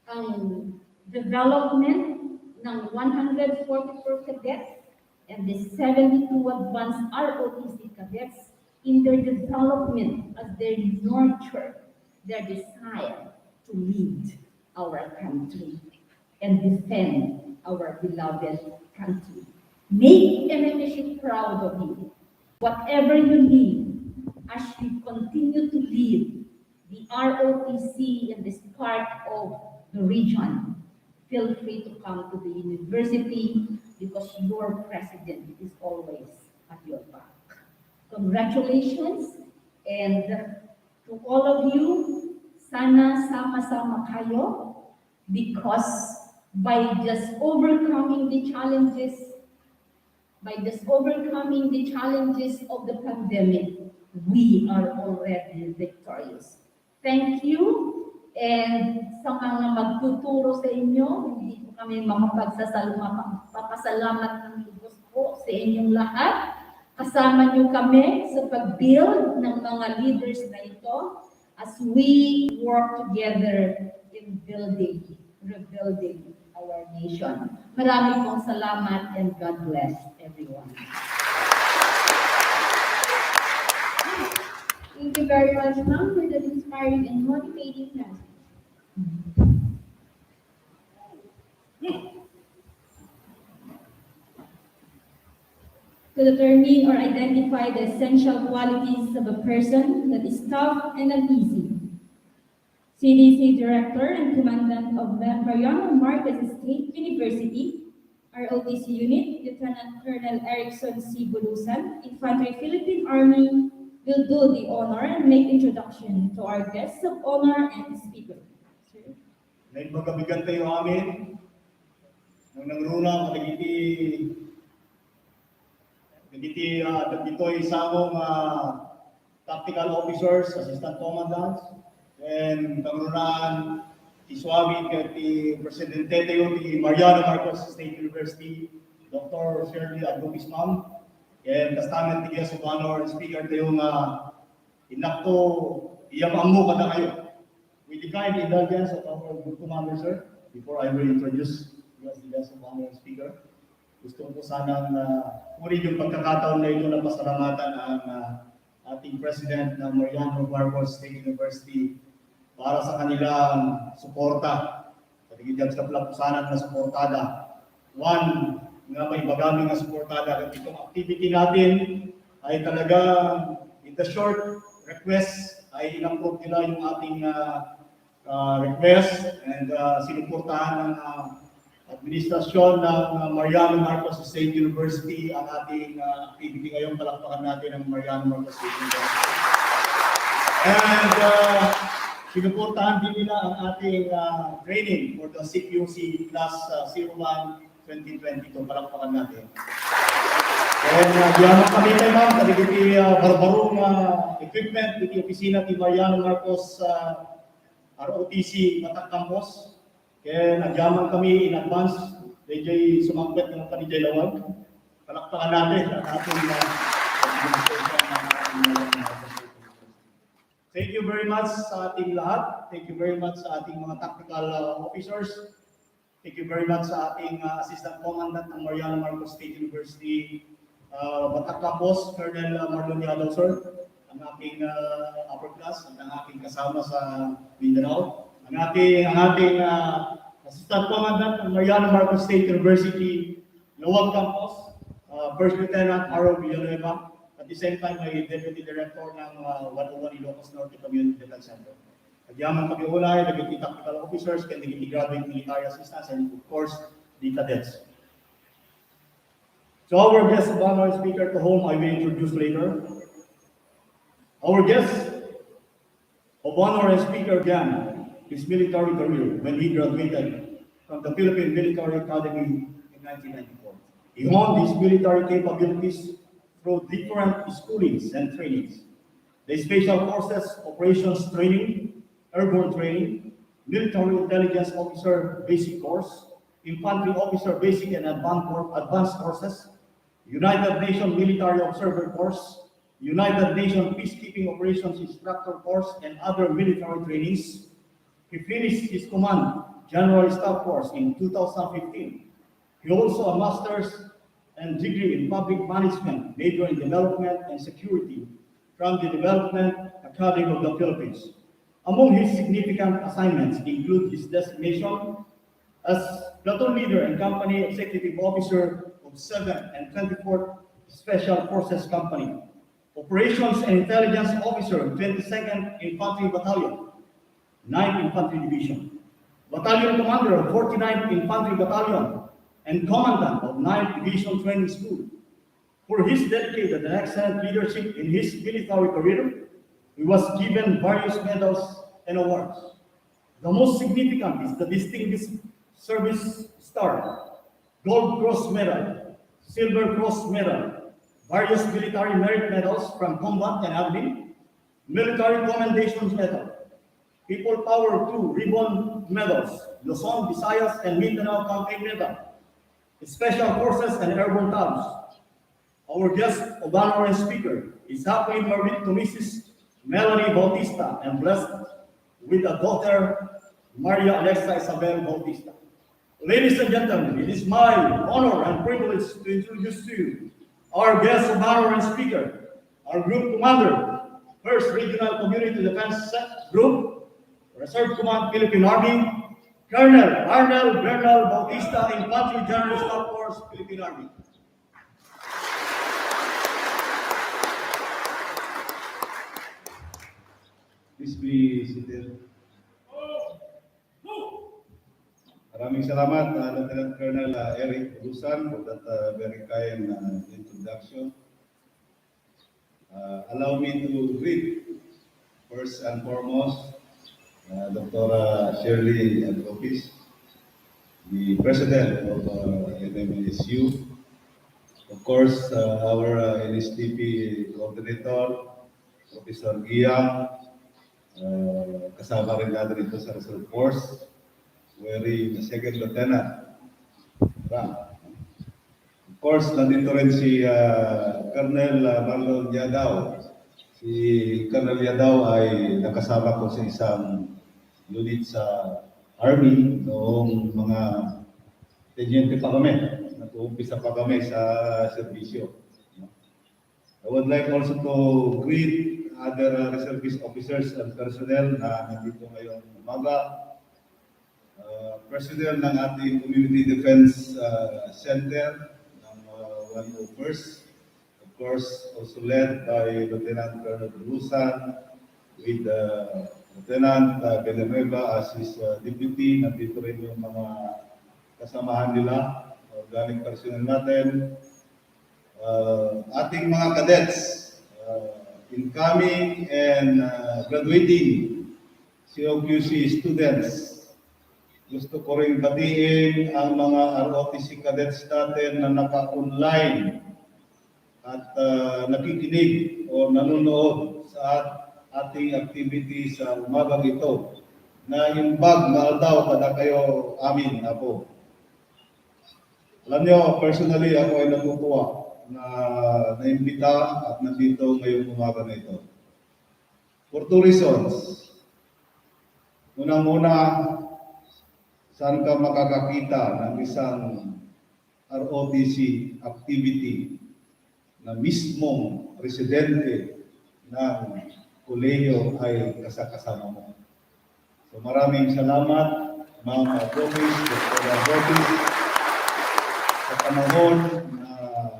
ang development ng 144 cadets and the 72 advanced ROTC cadets in their development as they nurture their desire to lead our country and defend our beloved country. Make MMSU proud of you. Whatever you need, as you continue to lead the ROTC in this part of the region, feel free to come to the university because your president is always at your back. Congratulations, and to all of you, sana sama-sama kayo, because by just overcoming the challenges, by just overcoming the challenges of the pandemic, we are already victorious. Thank you. And sa mga magtuturo sa inyo, hindi po kami papasalamat ng lubos po sa inyong lahat. Kasama niyo kami sa pag-build ng mga leaders na ito as we work together in rebuilding our nation. Marami pong salamat and God bless everyone. Thank you very much, ma'am, for that inspiring and motivating message. To determine or identify the essential qualities of a person that is tough and uneasy. CDC Director and Commandant of Mariano Marcos State University, ROTC Unit, Lieutenant Colonel Erickson C. Bulusan, Infantry Philippine Army, will do the honor and make introduction to our guests of honor and speaker. Sir? May magabigan tayo amin. Nang nangruna, dito isang tactical officers, assistant commandants, and nangrunaan iswabi kay Presidente tayo ni Mariano Marcos State University, Dr. Shirley Adobis Ma'am, and kastamen tigiya sa honor speaker tayo nga inakto iyamamo kada kayo. With the kind indulgence of our group commander, sir, before I will introduce you as the guest of honor speaker, gusto ko sanang uri yung pagkakataon na ito na pasalamatan ang ating President ng Mariano Marcos State University para sa kanilang suporta. Patigidyan sa palapusanan na suportada. One, nga may magaming na suportada. At itong activity natin ay talagang in the short request ay in-approve nila yung ating request and sinuportahan ng administrasyon ng Mariano Marcos State University ang ating activity ngayon. Palakpakan natin ang Mariano Marcos State University. And sinuportahan din nila ang ating training for the CQC Class 01 2022. Palakpakan natin. And diyaman kami tayo ma'am, kaligiti barbarong equipment, iti opisina ti Mariano Marcos ROTC Batak Campus. Kaya nagyaman kami in advance, DJ sumangkot ng kanijay lawag. Palakpakan natin ang ating Thank you very much sa ating lahat. Thank you very much sa ating mga tactical officers. Thank you very much sa ating Assistant Commandant ng Mariano Marcos State University Batak Campus, Colonel Marlon Yadaw, sir. Ang aking upper class at ang aking kasama sa Mindanao. Ang ating Assistant Commandant ng Mariano Marcos State University, Lawag Campus, First Lieutenant Harold Villanueva, at the same time ay Deputy Director ng 101 Ilocos Norte Community Defense Center. Nagyaman kami ulay, naging tactical officers, and naging graduate military assistants, and of course, the cadets. So our guest of honor speaker to whom I will introduce later. Our guest of honor and speaker began his military career when he graduated from the Philippine Military Academy in 1994. He honed his military capabilities through different schoolings and trainings. The Special Forces Operations Training, Airborne Training, Military Intelligence Officer Basic Course, Infantry Officer Basic and Advanced Courses, United Nations Military Observer Course, United Nations Peacekeeping Operations Instructor Course, and other military trainings. He finished his Command General Staff Course in 2015. He also a master's and degree in public management, major in development and security from the Development Academy of the Philippines. Among his significant assignments include his designation as platoon leader and company executive officer of 7th and 24th Special Forces Company, operations and intelligence officer of 22nd Infantry Battalion, 9th Infantry Division, battalion commander of 49th Infantry Battalion, and commandant of 9th Division Training School. For his dedicated and excellent leadership in his military career, he was given various medals and awards. The most significant is the Distinguished Service Star, Gold Cross Medal, Silver Cross Medal, various military merit medals from combat and admin, military commendations medal, People Power 2 ribbon medals, Luzon, Visayas, and Mindanao campaign medal, Special Forces and Airborne tabs. Our guest of honor and speaker is happily married to Mrs. Melanie Bautista and blessed with a daughter, Maria Alexa Isabel Bautista. Ladies and gentlemen, it is my honor and privilege to introduce to you our guest of honor and speaker, our group commander, 1st Regional Community Defense Group, Reserve Command Philippine Army, Colonel Arnel Bernal Bautista, Infantry General Staff Force, Philippine Army. Please be seated. Maraming salamat, Lieutenant Colonel Eric Busan, for that very kind introduction. Allow me to greet, first and foremost, Dr. Shirley Agropis, the President of Mmsu. Of course, our NSTP Coordinator, Professor Giang, kasama rin natin ito sa Reserve Force, wearing Second Lieutenant rank. Of course, nandito rin si Colonel Marlon Yadaw. Si Colonel Yadaw ay nakasama ko sa isang unit sa Army noong mga tenyente pa kami. Nag-uumpisa pa kami sa serbisyo. I would like also to greet other reservist officers and personnel na nandito ngayong umaga. President ng ating Community Defense Center ng 101st, of course, also led by Lieutenant Colonel Busan with Lieutenant Villanueva as his deputy. Nandito rin yung mga kasamahan nila, galing personnel natin. Ating mga cadets, incoming and graduating COQC students. Gusto ko rin batiin ang mga ROTC cadets natin na naka-online at nakikinig o nanonood sa ating activity sa umagang ito na yung bag mahal daw kada kayo amin na po. Alam nyo, personally ako ay natutuwa na naimbita at nandito ngayong umaga na ito. For two reasons. Unang-una, saan ka makakakita ng isang ROTC activity na mismong presidente ng kolehiyo ay kasama mo. So maraming salamat, Ma'am Agropis, Dr. Agropis, sa panahon na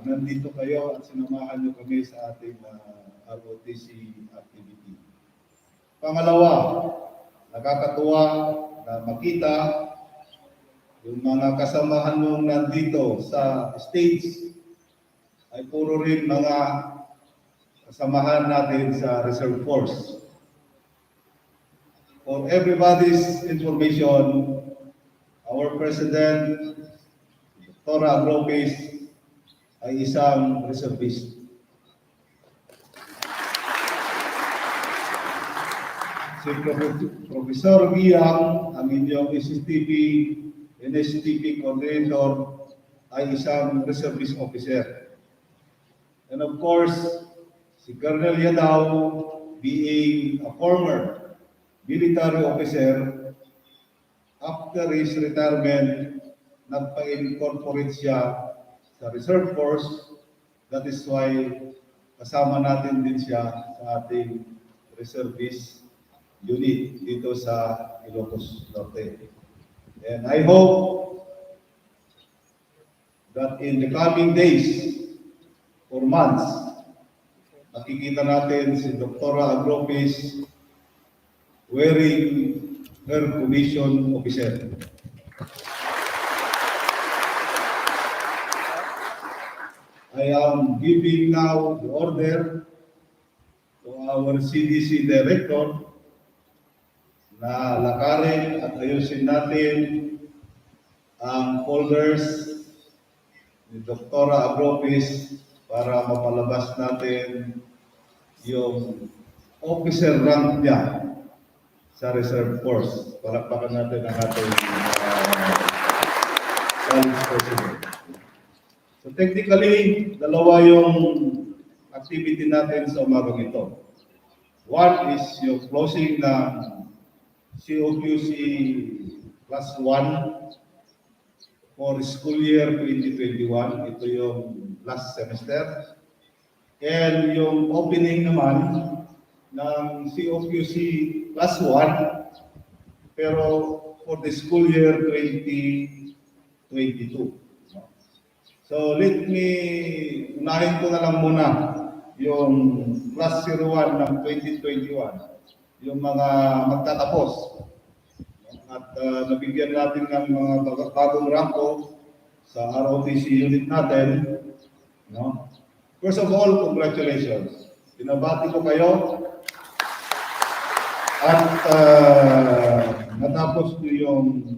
nandito kayo at sinamahan nyo kami sa ating ROTC activity. Pangalawa, nakakatuwa na makita yung mga kasamahan mong nandito sa stage ay puro rin mga kasamahan natin sa Reserve Force. For everybody's information, our President, Dr. Agropis, ay isang reservist. Si Professor Giang, ang inyong NSTP coordinator, ay isang reservist officer. And of course, si Colonel Yadaw, being a former military officer, after his retirement, nagpa-incorporate siya sa Reserve Force. That is why kasama natin din siya sa ating reservist unit dito sa Ilocos Norte. And I hope that in the coming days or months, makikita natin si Dr. Agropis wearing her commission officer. I am giving now the order to our CDC Director na lakarin at ayusin natin ang folders ni Doktora Agropis para mapalabas natin yung officer rank niya sa Reserve Force. Palakpakan natin ang ating Vice President. So technically, dalawa yung activity natin sa umagang ito. One is yung closing ng COQC Class 1 for school year 2021. Ito yung last semester. And yung opening naman ng COQC Class 1 pero for the school year 2022. So let me, unahin ko na lang muna yung Class 01 ng 2021, yung mga magtatapos. At nabigyan natin ng mga bagong ranko sa ROTC unit natin. No? First of all, congratulations. Pinabati ko kayo at natapos ko yung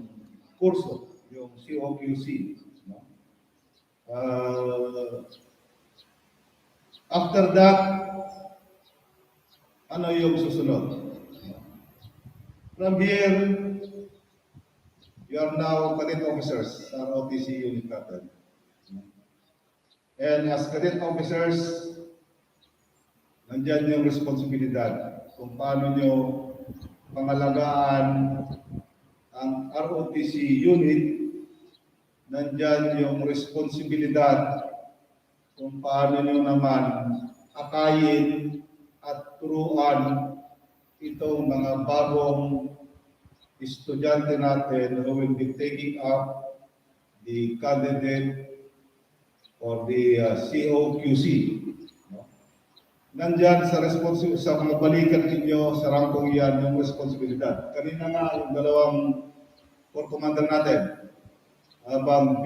kurso, yung COQC. No? After that, ano yung susunod? From here, you are now cadet officers sa ROTC unit natin. And as cadet officers, nandyan yung responsibilidad kung paano nyo pangalagaan ang ROTC unit. Nandyan yung responsibilidad kung paano nyo naman akayin at turuan itong mga bagong estudyante natin who will be taking up the candidate or the COQC. No? Nandyan sa mga balikat ninyo sa rangkong yan yung responsibilidad. Kanina nga yung dalawang corps commander natin, habang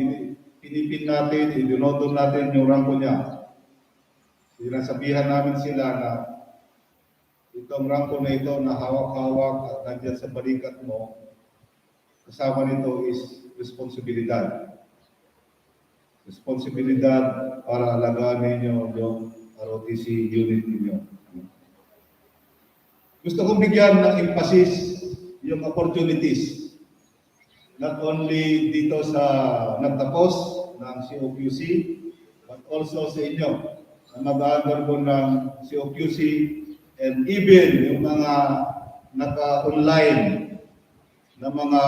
pinipin natin, idinodon natin yung rangko niya. Sinasabihan namin sila na itong rangko na ito na hawak-hawak at nandyan sa balikat mo, kasama nito is responsibilidad. Responsibilidad para alagaan ninyo yung ROTC unit ninyo. Gusto kong bigyan ng emphasis yung opportunities. Not only dito sa nagtapos ng COQC, but also sa inyo na mag-undergo ng COQC and even yung mga naka-online na mga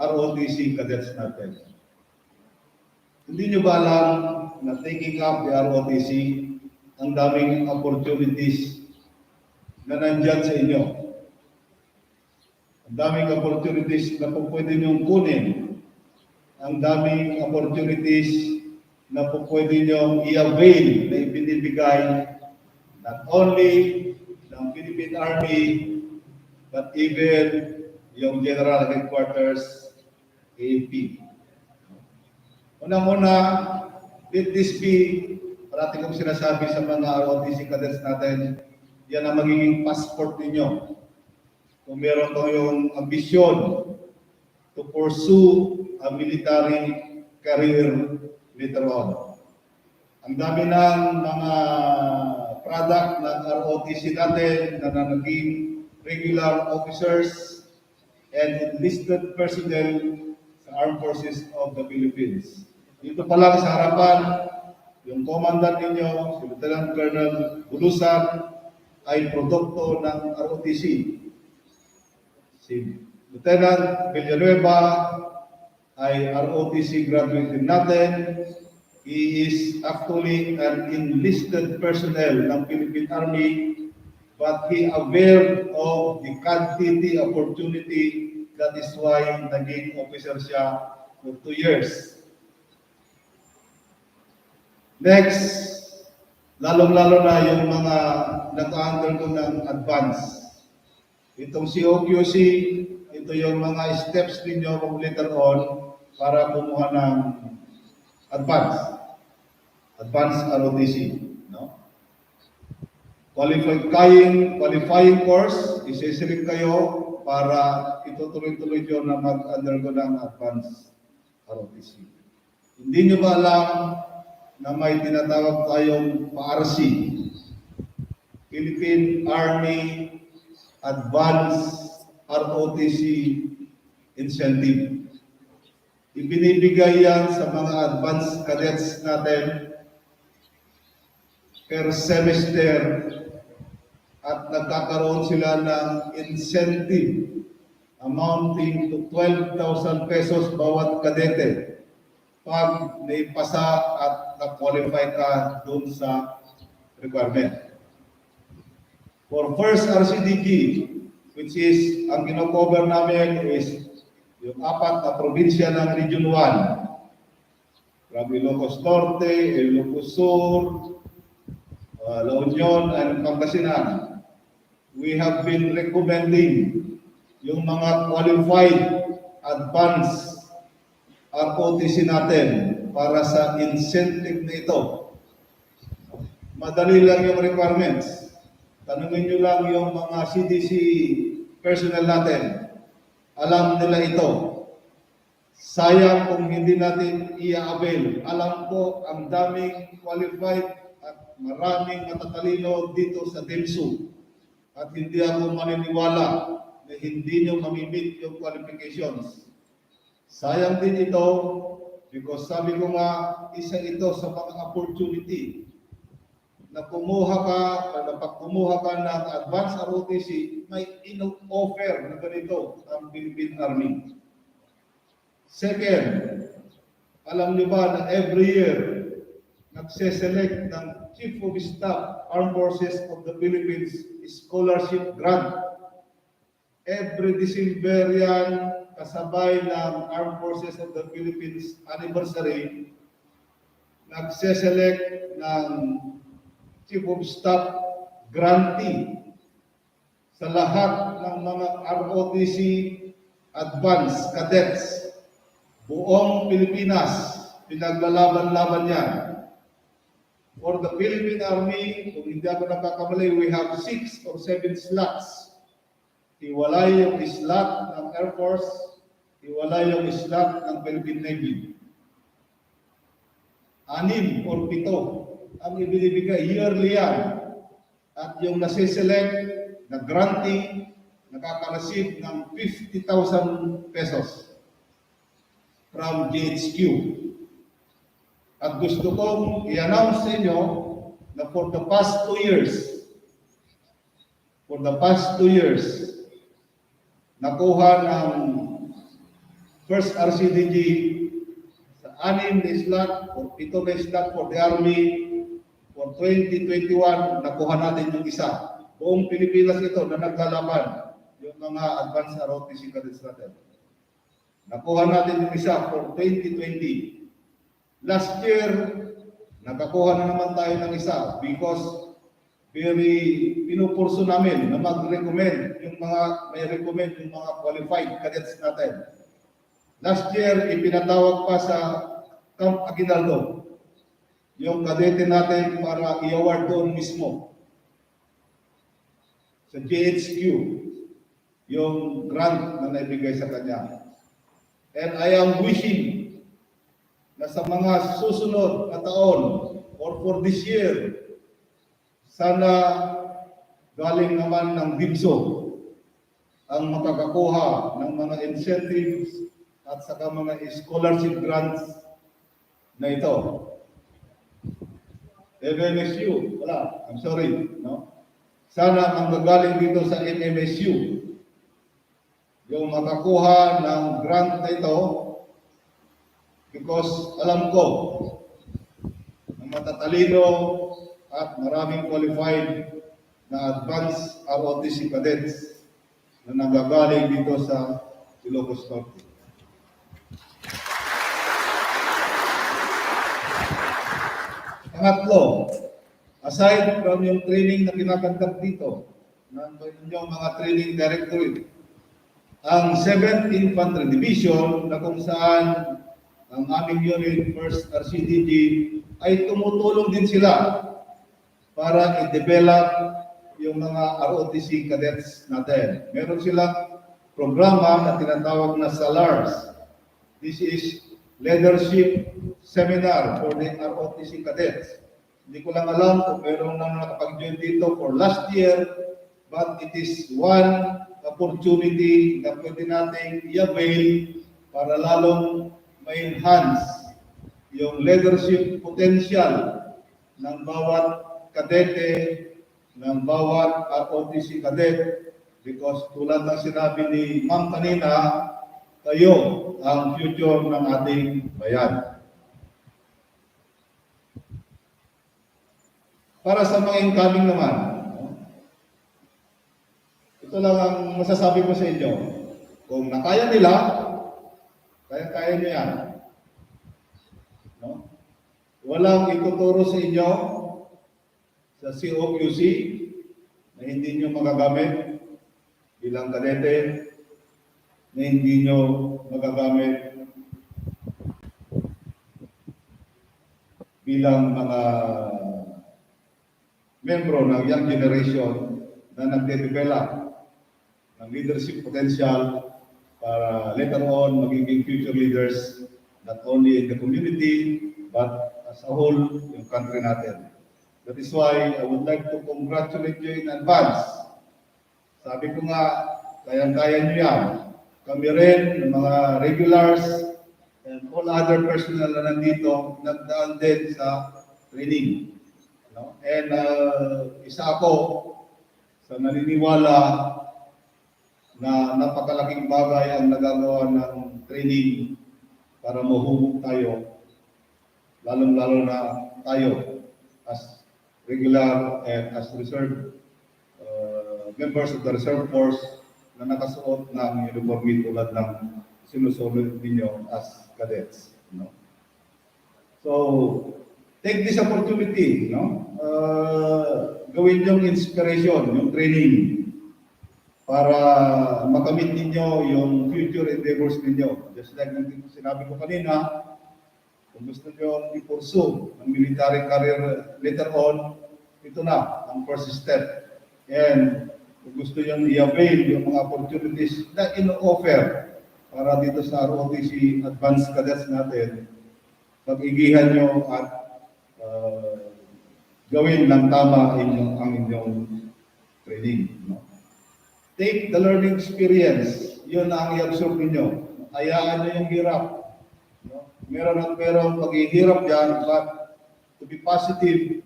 ROTC cadets natin. Hindi nyo ba alam na taking up the ROTC, ang daming opportunities na nandyan sa inyo? Ang daming opportunities na po pwede niyong kunin. Ang daming opportunities na po pwede niyong i-avail na ibinibigay not only ng Philippine Army but even yung General Headquarters AFP. Unang-una, let this be, parati kong sinasabi sa mga ROTC cadets natin, yan ang magiging passport ninyo. Kung meron kayong ambisyon to pursue a military career later on. Ang dami ng mga product ng ROTC natin na naging regular officers and enlisted personnel sa Armed Forces of the Philippines. Dito pa lang sa harapan, yung commandant ninyo, si Lieutenant Colonel Bulusan, ay produkto ng ROTC. Si Lieutenant Villanueva ay ROTC graduate din natin. He is actually an enlisted personnel ng Philippine Army, but he availed of the quantity opportunity. That is why naging officer siya for 2 years. Next, lalong-lalo na yung mga nag-undergo ng advance. Itong COQC, ito yung mga steps ninyo kung later on para kumuha ng advance ROTC. No? Qualifying course, isa-select kayo para itutuloy-tuloy nyo na mag-undergo ng advance ROTC. Hindi nyo ba alam na may tinatawag tayong PARC, Philippine Army Advanced ROTC Incentive? Ibinibigay yan sa mga advanced cadets natin per semester at nagkakaroon sila ng incentive amounting to 12,000 pesos bawat kadete pag naipasa at na-qualify ka doon sa requirement. For first RCDG, which is, ang kino-cover namin is yung 4 na probinsya ng Region 1, from Ilocos Norte, Ilocos Sur, La Union, and Pangasinan. We have been recommending yung mga qualified advanced ROTC natin para sa incentive na ito. Madali lang yung requirements. Tanungin nyo lang yung mga CDC personnel natin. Alam nila ito. Sayang kung hindi natin i-avail. Alam ko ang daming qualified at maraming matatalino dito sa Mmsu. At hindi ako maniniwala na hindi nyo mamimit yung qualifications. Sayang din ito because sabi ko nga, isa ito sa mga opportunity na kumuha ka, pag kumuha ka ng advanced ROTC, may in-offer na ganito ang Philippine Army. Second, alam niyo ba na every year, nagse-select ng Chief of Staff, Armed Forces of the Philippines Scholarship Grant. Every December yan, kasabay ng Armed Forces of the Philippines Anniversary, nagse-select ng Chief of Staff grantee sa lahat ng mga ROTC advanced cadets. Buong Pilipinas, pinaglalaban-laban yan. For the Philippine Army, kung hindi ako nakakamali, we have 6 or 7 slots. Hiwalay yung slot ng Air Force, hiwalay yung slot ng Philippine Navy. 6 or 7 ang ibinibigay, yearly yan. At yung nasiselect na grantee, nakaka-receive ng 50,000 pesos from GHQ. At gusto kong i-announce sa inyo na for the past 2 years, nakuha ng first RCDG sa 6 na slot o 7 na slot for the Army for 2021, nakuha natin yung isa. Buong Pilipinas ito na naglalaban, yung mga advanced ROTC cadets natin. Nakuha natin yung isa for 2020. Last year, nakakuha na naman tayo ng isa because pinupurso namin na mag-recommend yung mga, may recommend yung mga qualified cadets natin. Last year, ipinatawag pa sa Camp Aguinaldo yung kadete natin para i-award doon mismo sa GHQ yung grant na naibigay sa kanya. And I am wishing na sa mga susunod na taon or for this year, sana galing naman ng Mmsu ang makakakuha ng mga incentives at saka mga scholarship grants na ito. MMSU, wala, I'm sorry, no? Sana ang gagaling dito sa MMSU yung makakuha ng grant na ito because alam ko na matatalino at maraming qualified na advanced ROTC cadets na nagagaling dito sa Ilocos Norte. Pangatlo, aside from yung training na kinakandak dito, ng inyong mga training directorate, ang 7th Infantry Division na kung saan ang aming unit, 1st RCDG, ay tumutulong din sila para i-develop yung mga ROTC cadets natin. Meron silang programa na tinatawag na SALARS. This is leadership seminar for the ROTC cadets. Hindi ko lang alam kung meron nang nakapag-join dito for last year, but it is one opportunity na pwede nating i-avail para lalong ma-enhance yung leadership potential ng bawat kadete, ng bawat ROTC cadet, because tulad ng sinabi ni Ma'am kanina, kayo ang future ng ating bayan. Para sa mga incoming naman, ito lang ang masasabi ko sa inyo. Kung nakaya nila, kaya nyo yan. No? Walang ituturo sa inyo sa COQC na hindi nyo magagamit bilang kadete, na hindi nyo magagamit bilang mga membro ng young generation na nagde-develop ng leadership potential para later on magiging future leaders not only in the community but as a whole yung country natin. That is why I would like to congratulate you in advance. Sabi ko nga, kayang-kaya nyo yan. Kami rin, ng mga regulars and all other personnel na nandito, nagdaan din sa training. No? And isa ako sa naniniwala na napakalaking bagay ang nagagawa ng training para mahubog tayo, lalong-lalo na tayo as regular and as reserve members of the reserve force na nakasuot ng uniforme tulad ng sinusunod ninyo as cadets. No? So, take this opportunity, no? Gawin yung inspiration, yung training para makamit ninyo yung future endeavors ninyo. Just like sinabi ko kanina, kung gusto nyo i-pursue ang military career later on, ito na ang first step. And kung gusto nyo i-avail yung mga opportunities na ino-offer para dito sa ROTC Advanced Cadets natin, pag-igihan nyo at gawin ng tama ang inyong training. No? Take the learning experience. Yun ang i-absorb ninyo. Hayaan nyo yung hirap. No? Meron at meron paghihirap dyan, but to be positive,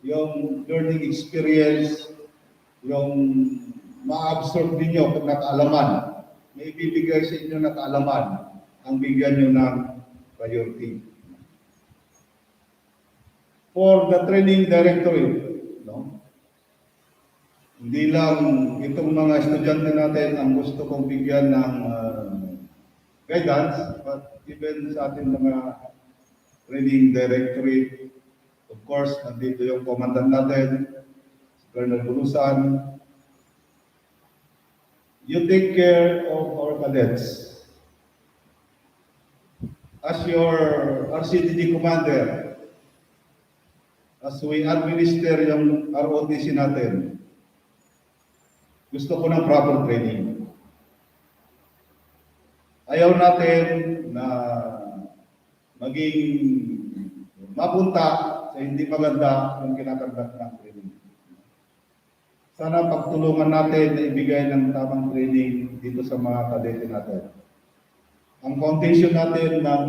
yung learning experience, yung ma-absorb ninyo pag nakaalaman, may ibibigay sa inyo na kaalaman, ang bigyan nyo ng priority. For the training directorate, no? Hindi lang itong mga estudyante natin ang gusto kong bigyan ng guidance, but even sa ating mga training directorate, of course, nandito yung commandant natin, si Colonel Bulusan. You take care of our cadets. As your RCDD commander, as we administer yung ROTC natin, gusto ko ng proper training. Ayaw natin na maging mapunta sa hindi maganda yung kinakargat ng training. Sana pagtulungan natin na ibigay ng tamang training dito sa mga kadete natin. Ang foundation natin ng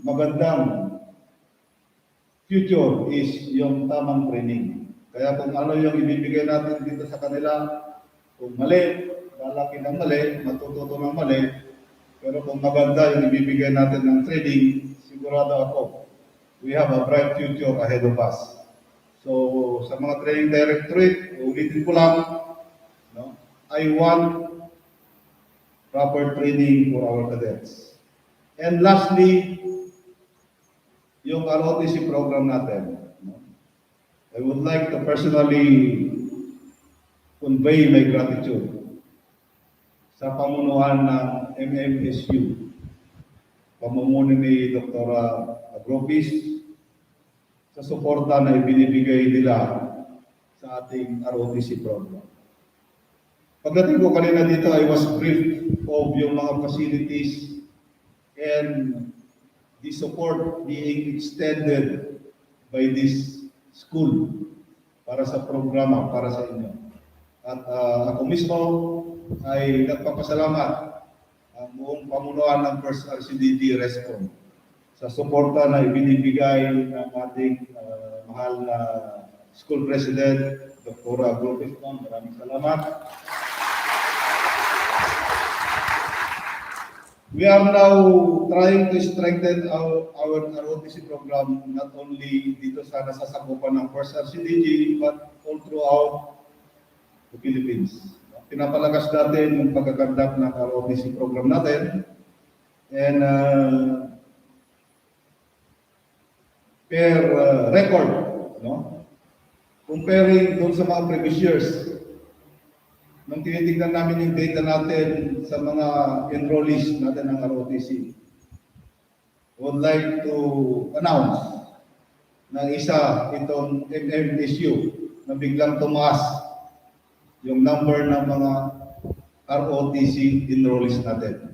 magandang future is yung tamang training. Kaya kung ano yung ibibigay natin dito sa kanila, kung mali, lalaki ng mali, matututo ng mali, pero kung maganda yung ibibigay natin ng training, sigurado ako, we have a bright future ahead of us. So, sa mga training directorate, ulitin ko lang, no? I want proper training for our cadets. And lastly, yung ROTC program natin. No? I would like to personally convey my gratitude sa pamunuan ng Mmsu, pamumuno ni Dr. Agropis, sa suporta na ibinibigay nila sa ating ROTC program. Pagdating ko kanina dito, I was briefed of yung mga facilities and the support being extended by this school para sa programa, para sa inyo. At ako mismo ay nagpapasalamat ang buong pamunuan ng First RCDD Rescom sa suporta na ibinibigay ng ating mahal na School President, Dr. Rotc. Maraming salamat. We are now trying to strengthen our ROTC program not only dito sa nasasakupan ng First RCDG but all throughout the Philippines. Pinapalakas natin yung pagkakandak ng ROTC program natin and per record, no? Comparing doon sa mga previous years, nung tinitingnan namin yung data natin sa mga enrollees natin ng ROTC, I would like to announce na isa itong MMSU na biglang tumaas yung number ng mga ROTC enrollees natin.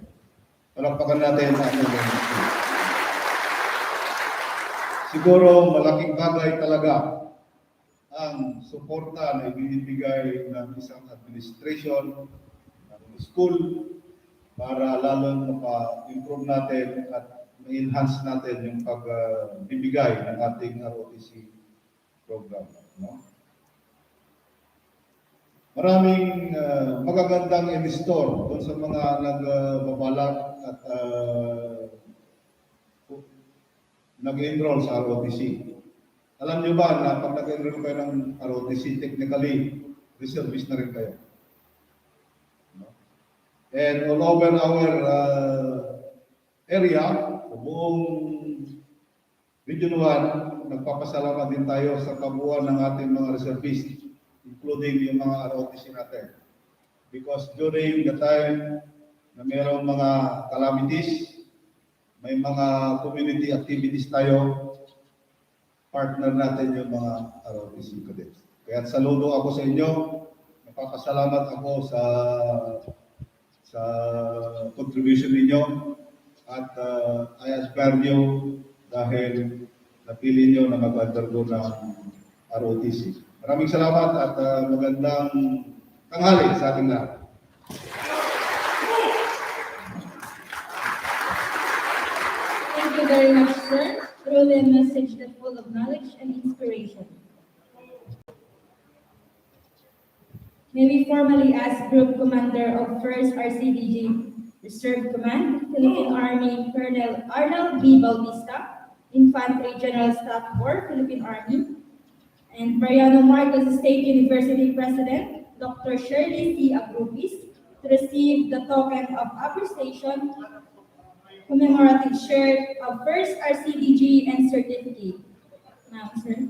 Palakpakan natin ang MMSU. Siguro malaking bagay talaga ang suporta na ibinibigay ng isang administration, ng school, para lalong mapa-improve natin at ma-enhance natin yung pagbibigay ng ating ROTC program. No? Maraming magagandang in-store doon sa mga nagbabalak at nag-enroll sa ROTC. Alam niyo ba na pag nag-enroll kayo ng ROTC, technically, reservist na rin kayo. No? And all over our area, sa buong Region 1, nagpapasalamat din tayo sa kabuuan ng ating mga reservist, including yung mga ROTC natin. Because during the time na mayroong mga calamities, may mga community activities tayo, partner natin yung mga ROTC cadets. Kaya saludo ako sa inyo, napapasalamat ako sa contribution ninyo at I aspire nyo dahil napili nyo na mag-undergo ng ROTC. Maraming salamat at magandang tanghali sa ating lahat. Thank you very much, sir. Truly a message that's full of knowledge and inspiration. May we formally ask Group Commander of 1st RCDG Reserve Command, Philippine Army, Colonel Arnold B. Bautista, Infantry General Staff Corps, Philippine Army, and Mariano Marcos State University President, Dr. Shirley C. Agrupis, to receive the token of appreciation, commemorative shirt of 1st RCDG and certificate. Now, sir.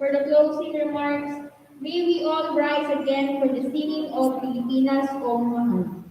For the closing remarks, may we all rise again for the singing of Pilipinas o Mahal.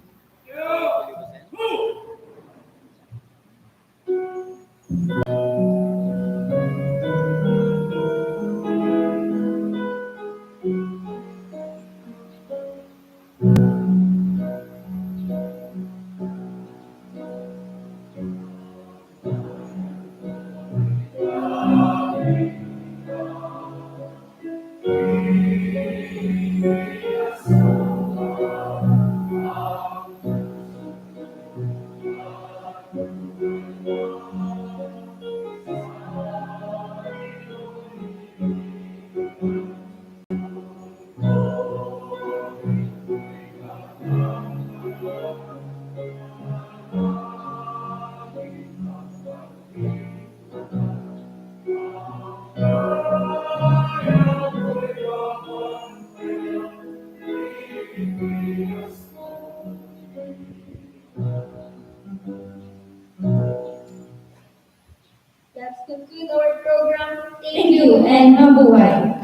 conclude our program. Thank you and mabuhay.